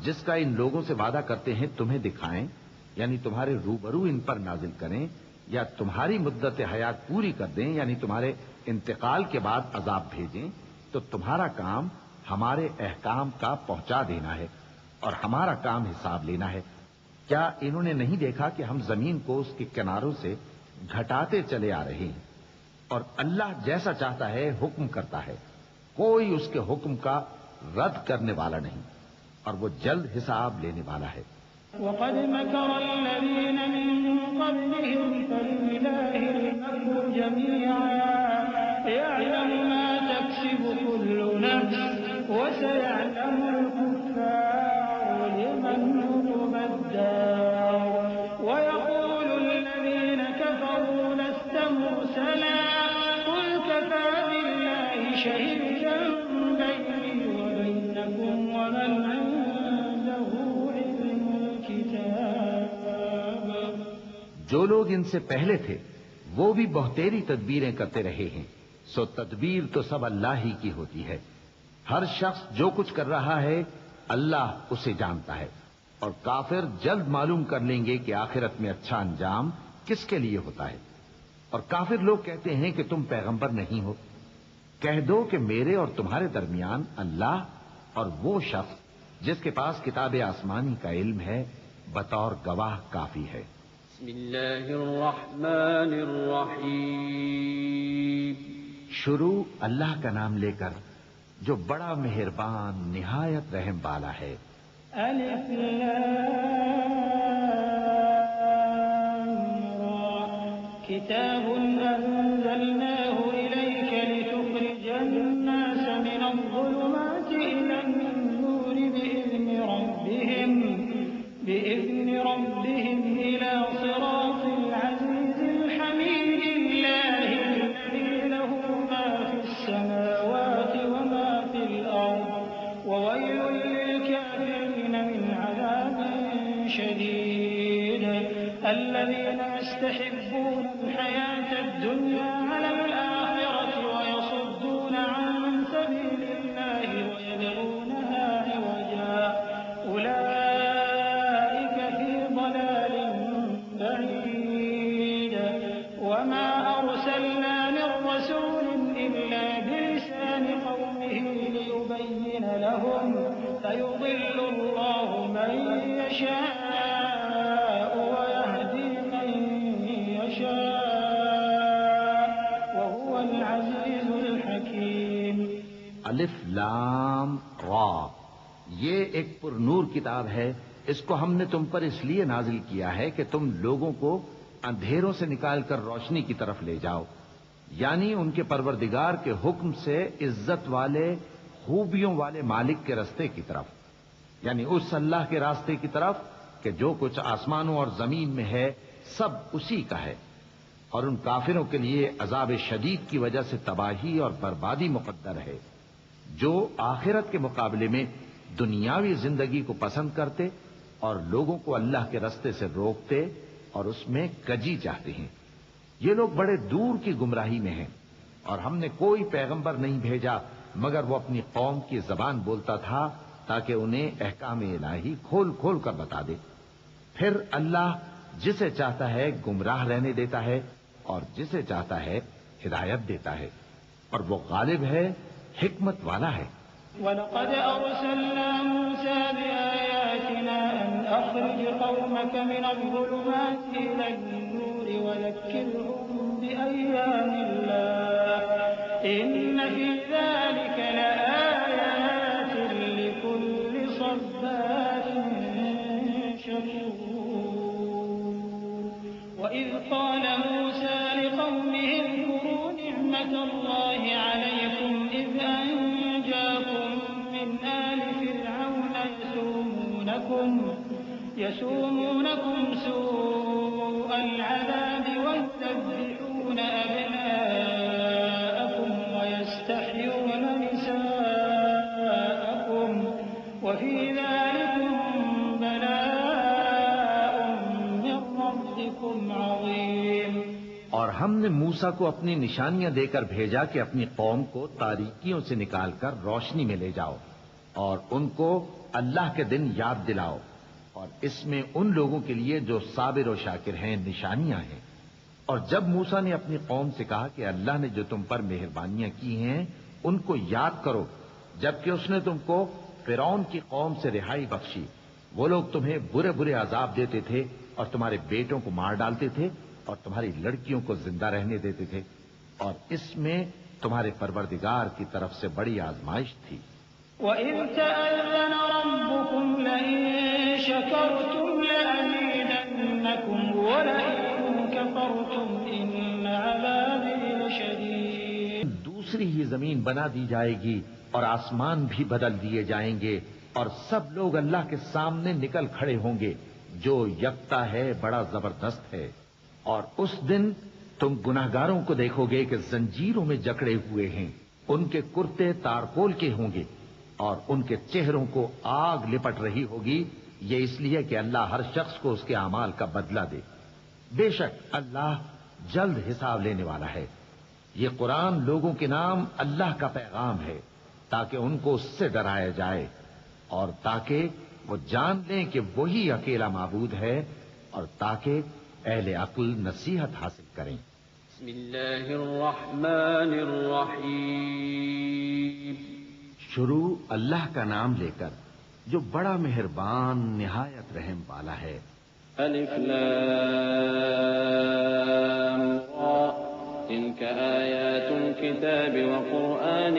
Speaker 2: جس کا ان لوگوں سے وعدہ کرتے ہیں تمہیں دکھائیں، یعنی تمہارے روبرو ان پر نازل کریں، یا تمہاری مدت حیات پوری کر دیں یعنی تمہارے انتقال کے بعد عذاب بھیجیں، تو تمہارا کام ہمارے احکام کا پہنچا دینا ہے اور ہمارا کام حساب لینا ہے. کیا انہوں نے نہیں دیکھا کہ ہم زمین کو اس کے کناروں سے گھٹاتے چلے آ رہے ہیں؟ اور اللہ جیسا چاہتا ہے حکم کرتا ہے، کوئی اس کے حکم کا رد کرنے والا نہیں، اور وہ جلد حساب لینے والا ہے۔
Speaker 1: وقد مكر الذين من قبلهم فلله المكر جميعا يعلم ما تكسب كل نفس وسيعلم الكفار لمن عقبى الدار ويقول الذين كفروا لست مرسلا قل كفى بالله شهيدا بيني وبينكم ومن عنده علم الكتاب۔
Speaker 2: جو لوگ ان سے پہلے تھے وہ بھی بہتیری تدبیریں کرتے رہے ہیں، سو تدبیر تو سب اللہ ہی کی ہوتی ہے۔ ہر شخص جو کچھ کر رہا ہے اللہ اسے جانتا ہے، اور کافر جلد معلوم کر لیں گے کہ آخرت میں اچھا انجام کس کے لیے ہوتا ہے۔ اور کافر لوگ کہتے ہیں کہ تم پیغمبر نہیں ہو، کہہ دو کہ میرے اور تمہارے درمیان اللہ اور وہ شخص جس کے پاس کتاب آسمانی کا علم ہے بطور گواہ کافی ہے۔
Speaker 3: بسم اللہ الرحمن الرحیم۔
Speaker 2: شروع اللہ کا نام لے کر جو بڑا مہربان نہایت رحم والا ہے۔
Speaker 1: الف لام را کتاب انزلناه الیک لتخرج الناس من الظلمات الى النور بإذن ربهم إلى صراط العزيز الحميد الله الذي له ما في السماوات وما في الأرض وويل للكافرين من عذاب شديد الذين يستحبون الحياة الدنيا على الآخرة ويصدون عن سبيل الله ويبغونها عوجا أولئك في ضلال بعيد وما أرسلنا من رسول إلا بلسان قومه ليبين لهم فيضل الله من يشاء ويهدي من يشاء وهو العزيز الحكيم۔
Speaker 2: الف لام را، یہ ایک پر نور کتاب ہے، اس کو ہم نے تم پر اس لیے نازل کیا ہے کہ تم لوگوں کو اندھیروں سے نکال کر روشنی کی طرف لے جاؤ، یعنی ان کے پروردگار کے حکم سے عزت والے خوبیوں والے مالک کے راستے کی طرف، یعنی اس اللہ کے راستے کی طرف کہ جو کچھ آسمانوں اور زمین میں ہے سب اسی کا ہے، اور ان کافروں کے لیے عذاب شدید کی وجہ سے تباہی اور بربادی مقدر ہے، جو آخرت کے مقابلے میں دنیاوی زندگی کو پسند کرتے اور لوگوں کو اللہ کے راستے سے روکتے اور اس میں کجی چاہتے ہیں۔ یہ لوگ بڑے دور کی گمراہی میں ہیں، اور ہم نے کوئی پیغمبر نہیں بھیجا مگر وہ اپنی قوم کی زبان بولتا تھا تاکہ انہیں احکام الہی کھول کھول کر بتا دے۔ پھر اللہ جسے چاہتا ہے گمراہ رہنے دیتا ہے اور جسے چاہتا ہے ہدایت دیتا ہے، اور وہ غالب ہے، حکمت والا ہے۔
Speaker 1: وَلَقَدْ أَرْسَلْنَا مُوسَى بِآيَاتِنَا أَنْ أَخْرِجْ قَوْمَكَ مِنَ الظُّلُمَاتِ إِلَى النُّورِ وَذَكِّرْهُم بِأَيَّامِ اللَّهِ إِنَّ فِي ذَلِكَ لَآيَاتٍ لِكُلِّ صَبَّارٍ شَكُورٍ وَإِذْ قَالَ مُوسَى لِقَوْمِهِ اذْكُرُوا نِعْمَةَ اللَّهِ عَلَيْكُمْ إِذْ أَنجَاكُم مِّنْ آلِ فِرْعَوْنَ يَسُومُونَكُمْ سُوءَ الْعَذَابِ وَيُذَبِّحُونَ أَبْنَاءَكُمْ وَيَسْتَحْيُونَ نِسَاءَكُمْ وَفِي ذَلِكُمْ بَلَاءٌ مِّن رَّبِّكُمْ عَظِيمٌ۔
Speaker 2: اور ہم نے موسیٰ کو اپنی نشانیاں دے کر بھیجا کہ اپنی قوم کو تاریکیوں سے نکال کر روشنی میں لے جاؤ اور ان کو اللہ کے دن یاد دلاؤ، اور اس میں ان لوگوں کے لیے جو صابر و شاکر ہیں نشانیاں ہیں۔ اور جب موسیٰ نے اپنی قوم سے کہا کہ اللہ نے جو تم پر مہربانیاں کی ہیں ان کو یاد کرو، جبکہ اس نے تم کو فرعون کی قوم سے رہائی بخشی، وہ لوگ تمہیں برے برے عذاب دیتے تھے اور تمہارے بیٹوں کو مار ڈالتے تھے اور تمہاری لڑکیوں کو زندہ رہنے دیتے تھے، اور اس میں تمہارے پروردگار کی طرف سے بڑی آزمائش تھی۔
Speaker 1: وَإِذْ تَأَذَّنَ رَبُّكُمْ لَئِن شَكَرْتُمْ لَأَزِيدَنَّكُمْ وَلَئِن كَفَرْتُمْ إِنَّ عَذَابِي لَشَدِيدٌ۔
Speaker 2: دوسری ہی زمین بنا دی جائے گی اور آسمان بھی بدل دیے جائیں گے اور سب لوگ اللہ کے سامنے نکل کھڑے ہوں گے جو یکتا ہے بڑا زبردست ہے۔ اور اس دن تم گناہگاروں کو دیکھو گے کہ زنجیروں میں جکڑے ہوئے ہیں، ان کے کرتے تارکول کے ہوں گے اور ان کے چہروں کو آگ لپٹ رہی ہوگی، یہ اس لیے کہ اللہ ہر شخص کو اس کے اعمال کا بدلہ دے۔ بے شک اللہ جلد حساب لینے والا ہے۔ یہ قرآن لوگوں کے نام اللہ کا پیغام ہے تاکہ ان کو اس سے ڈرایا جائے اور تاکہ وہ جان لیں کہ وہی اکیلا معبود ہے اور تاکہ اہل عقل نصیحت حاصل کریں۔
Speaker 3: بسم اللہ الرحمن الرحیم۔
Speaker 2: شروع اللہ کا نام لے کر جو بڑا مہربان نہایت رحم والا ہے۔
Speaker 3: الف لام را تلك آیات الكتاب وقرآن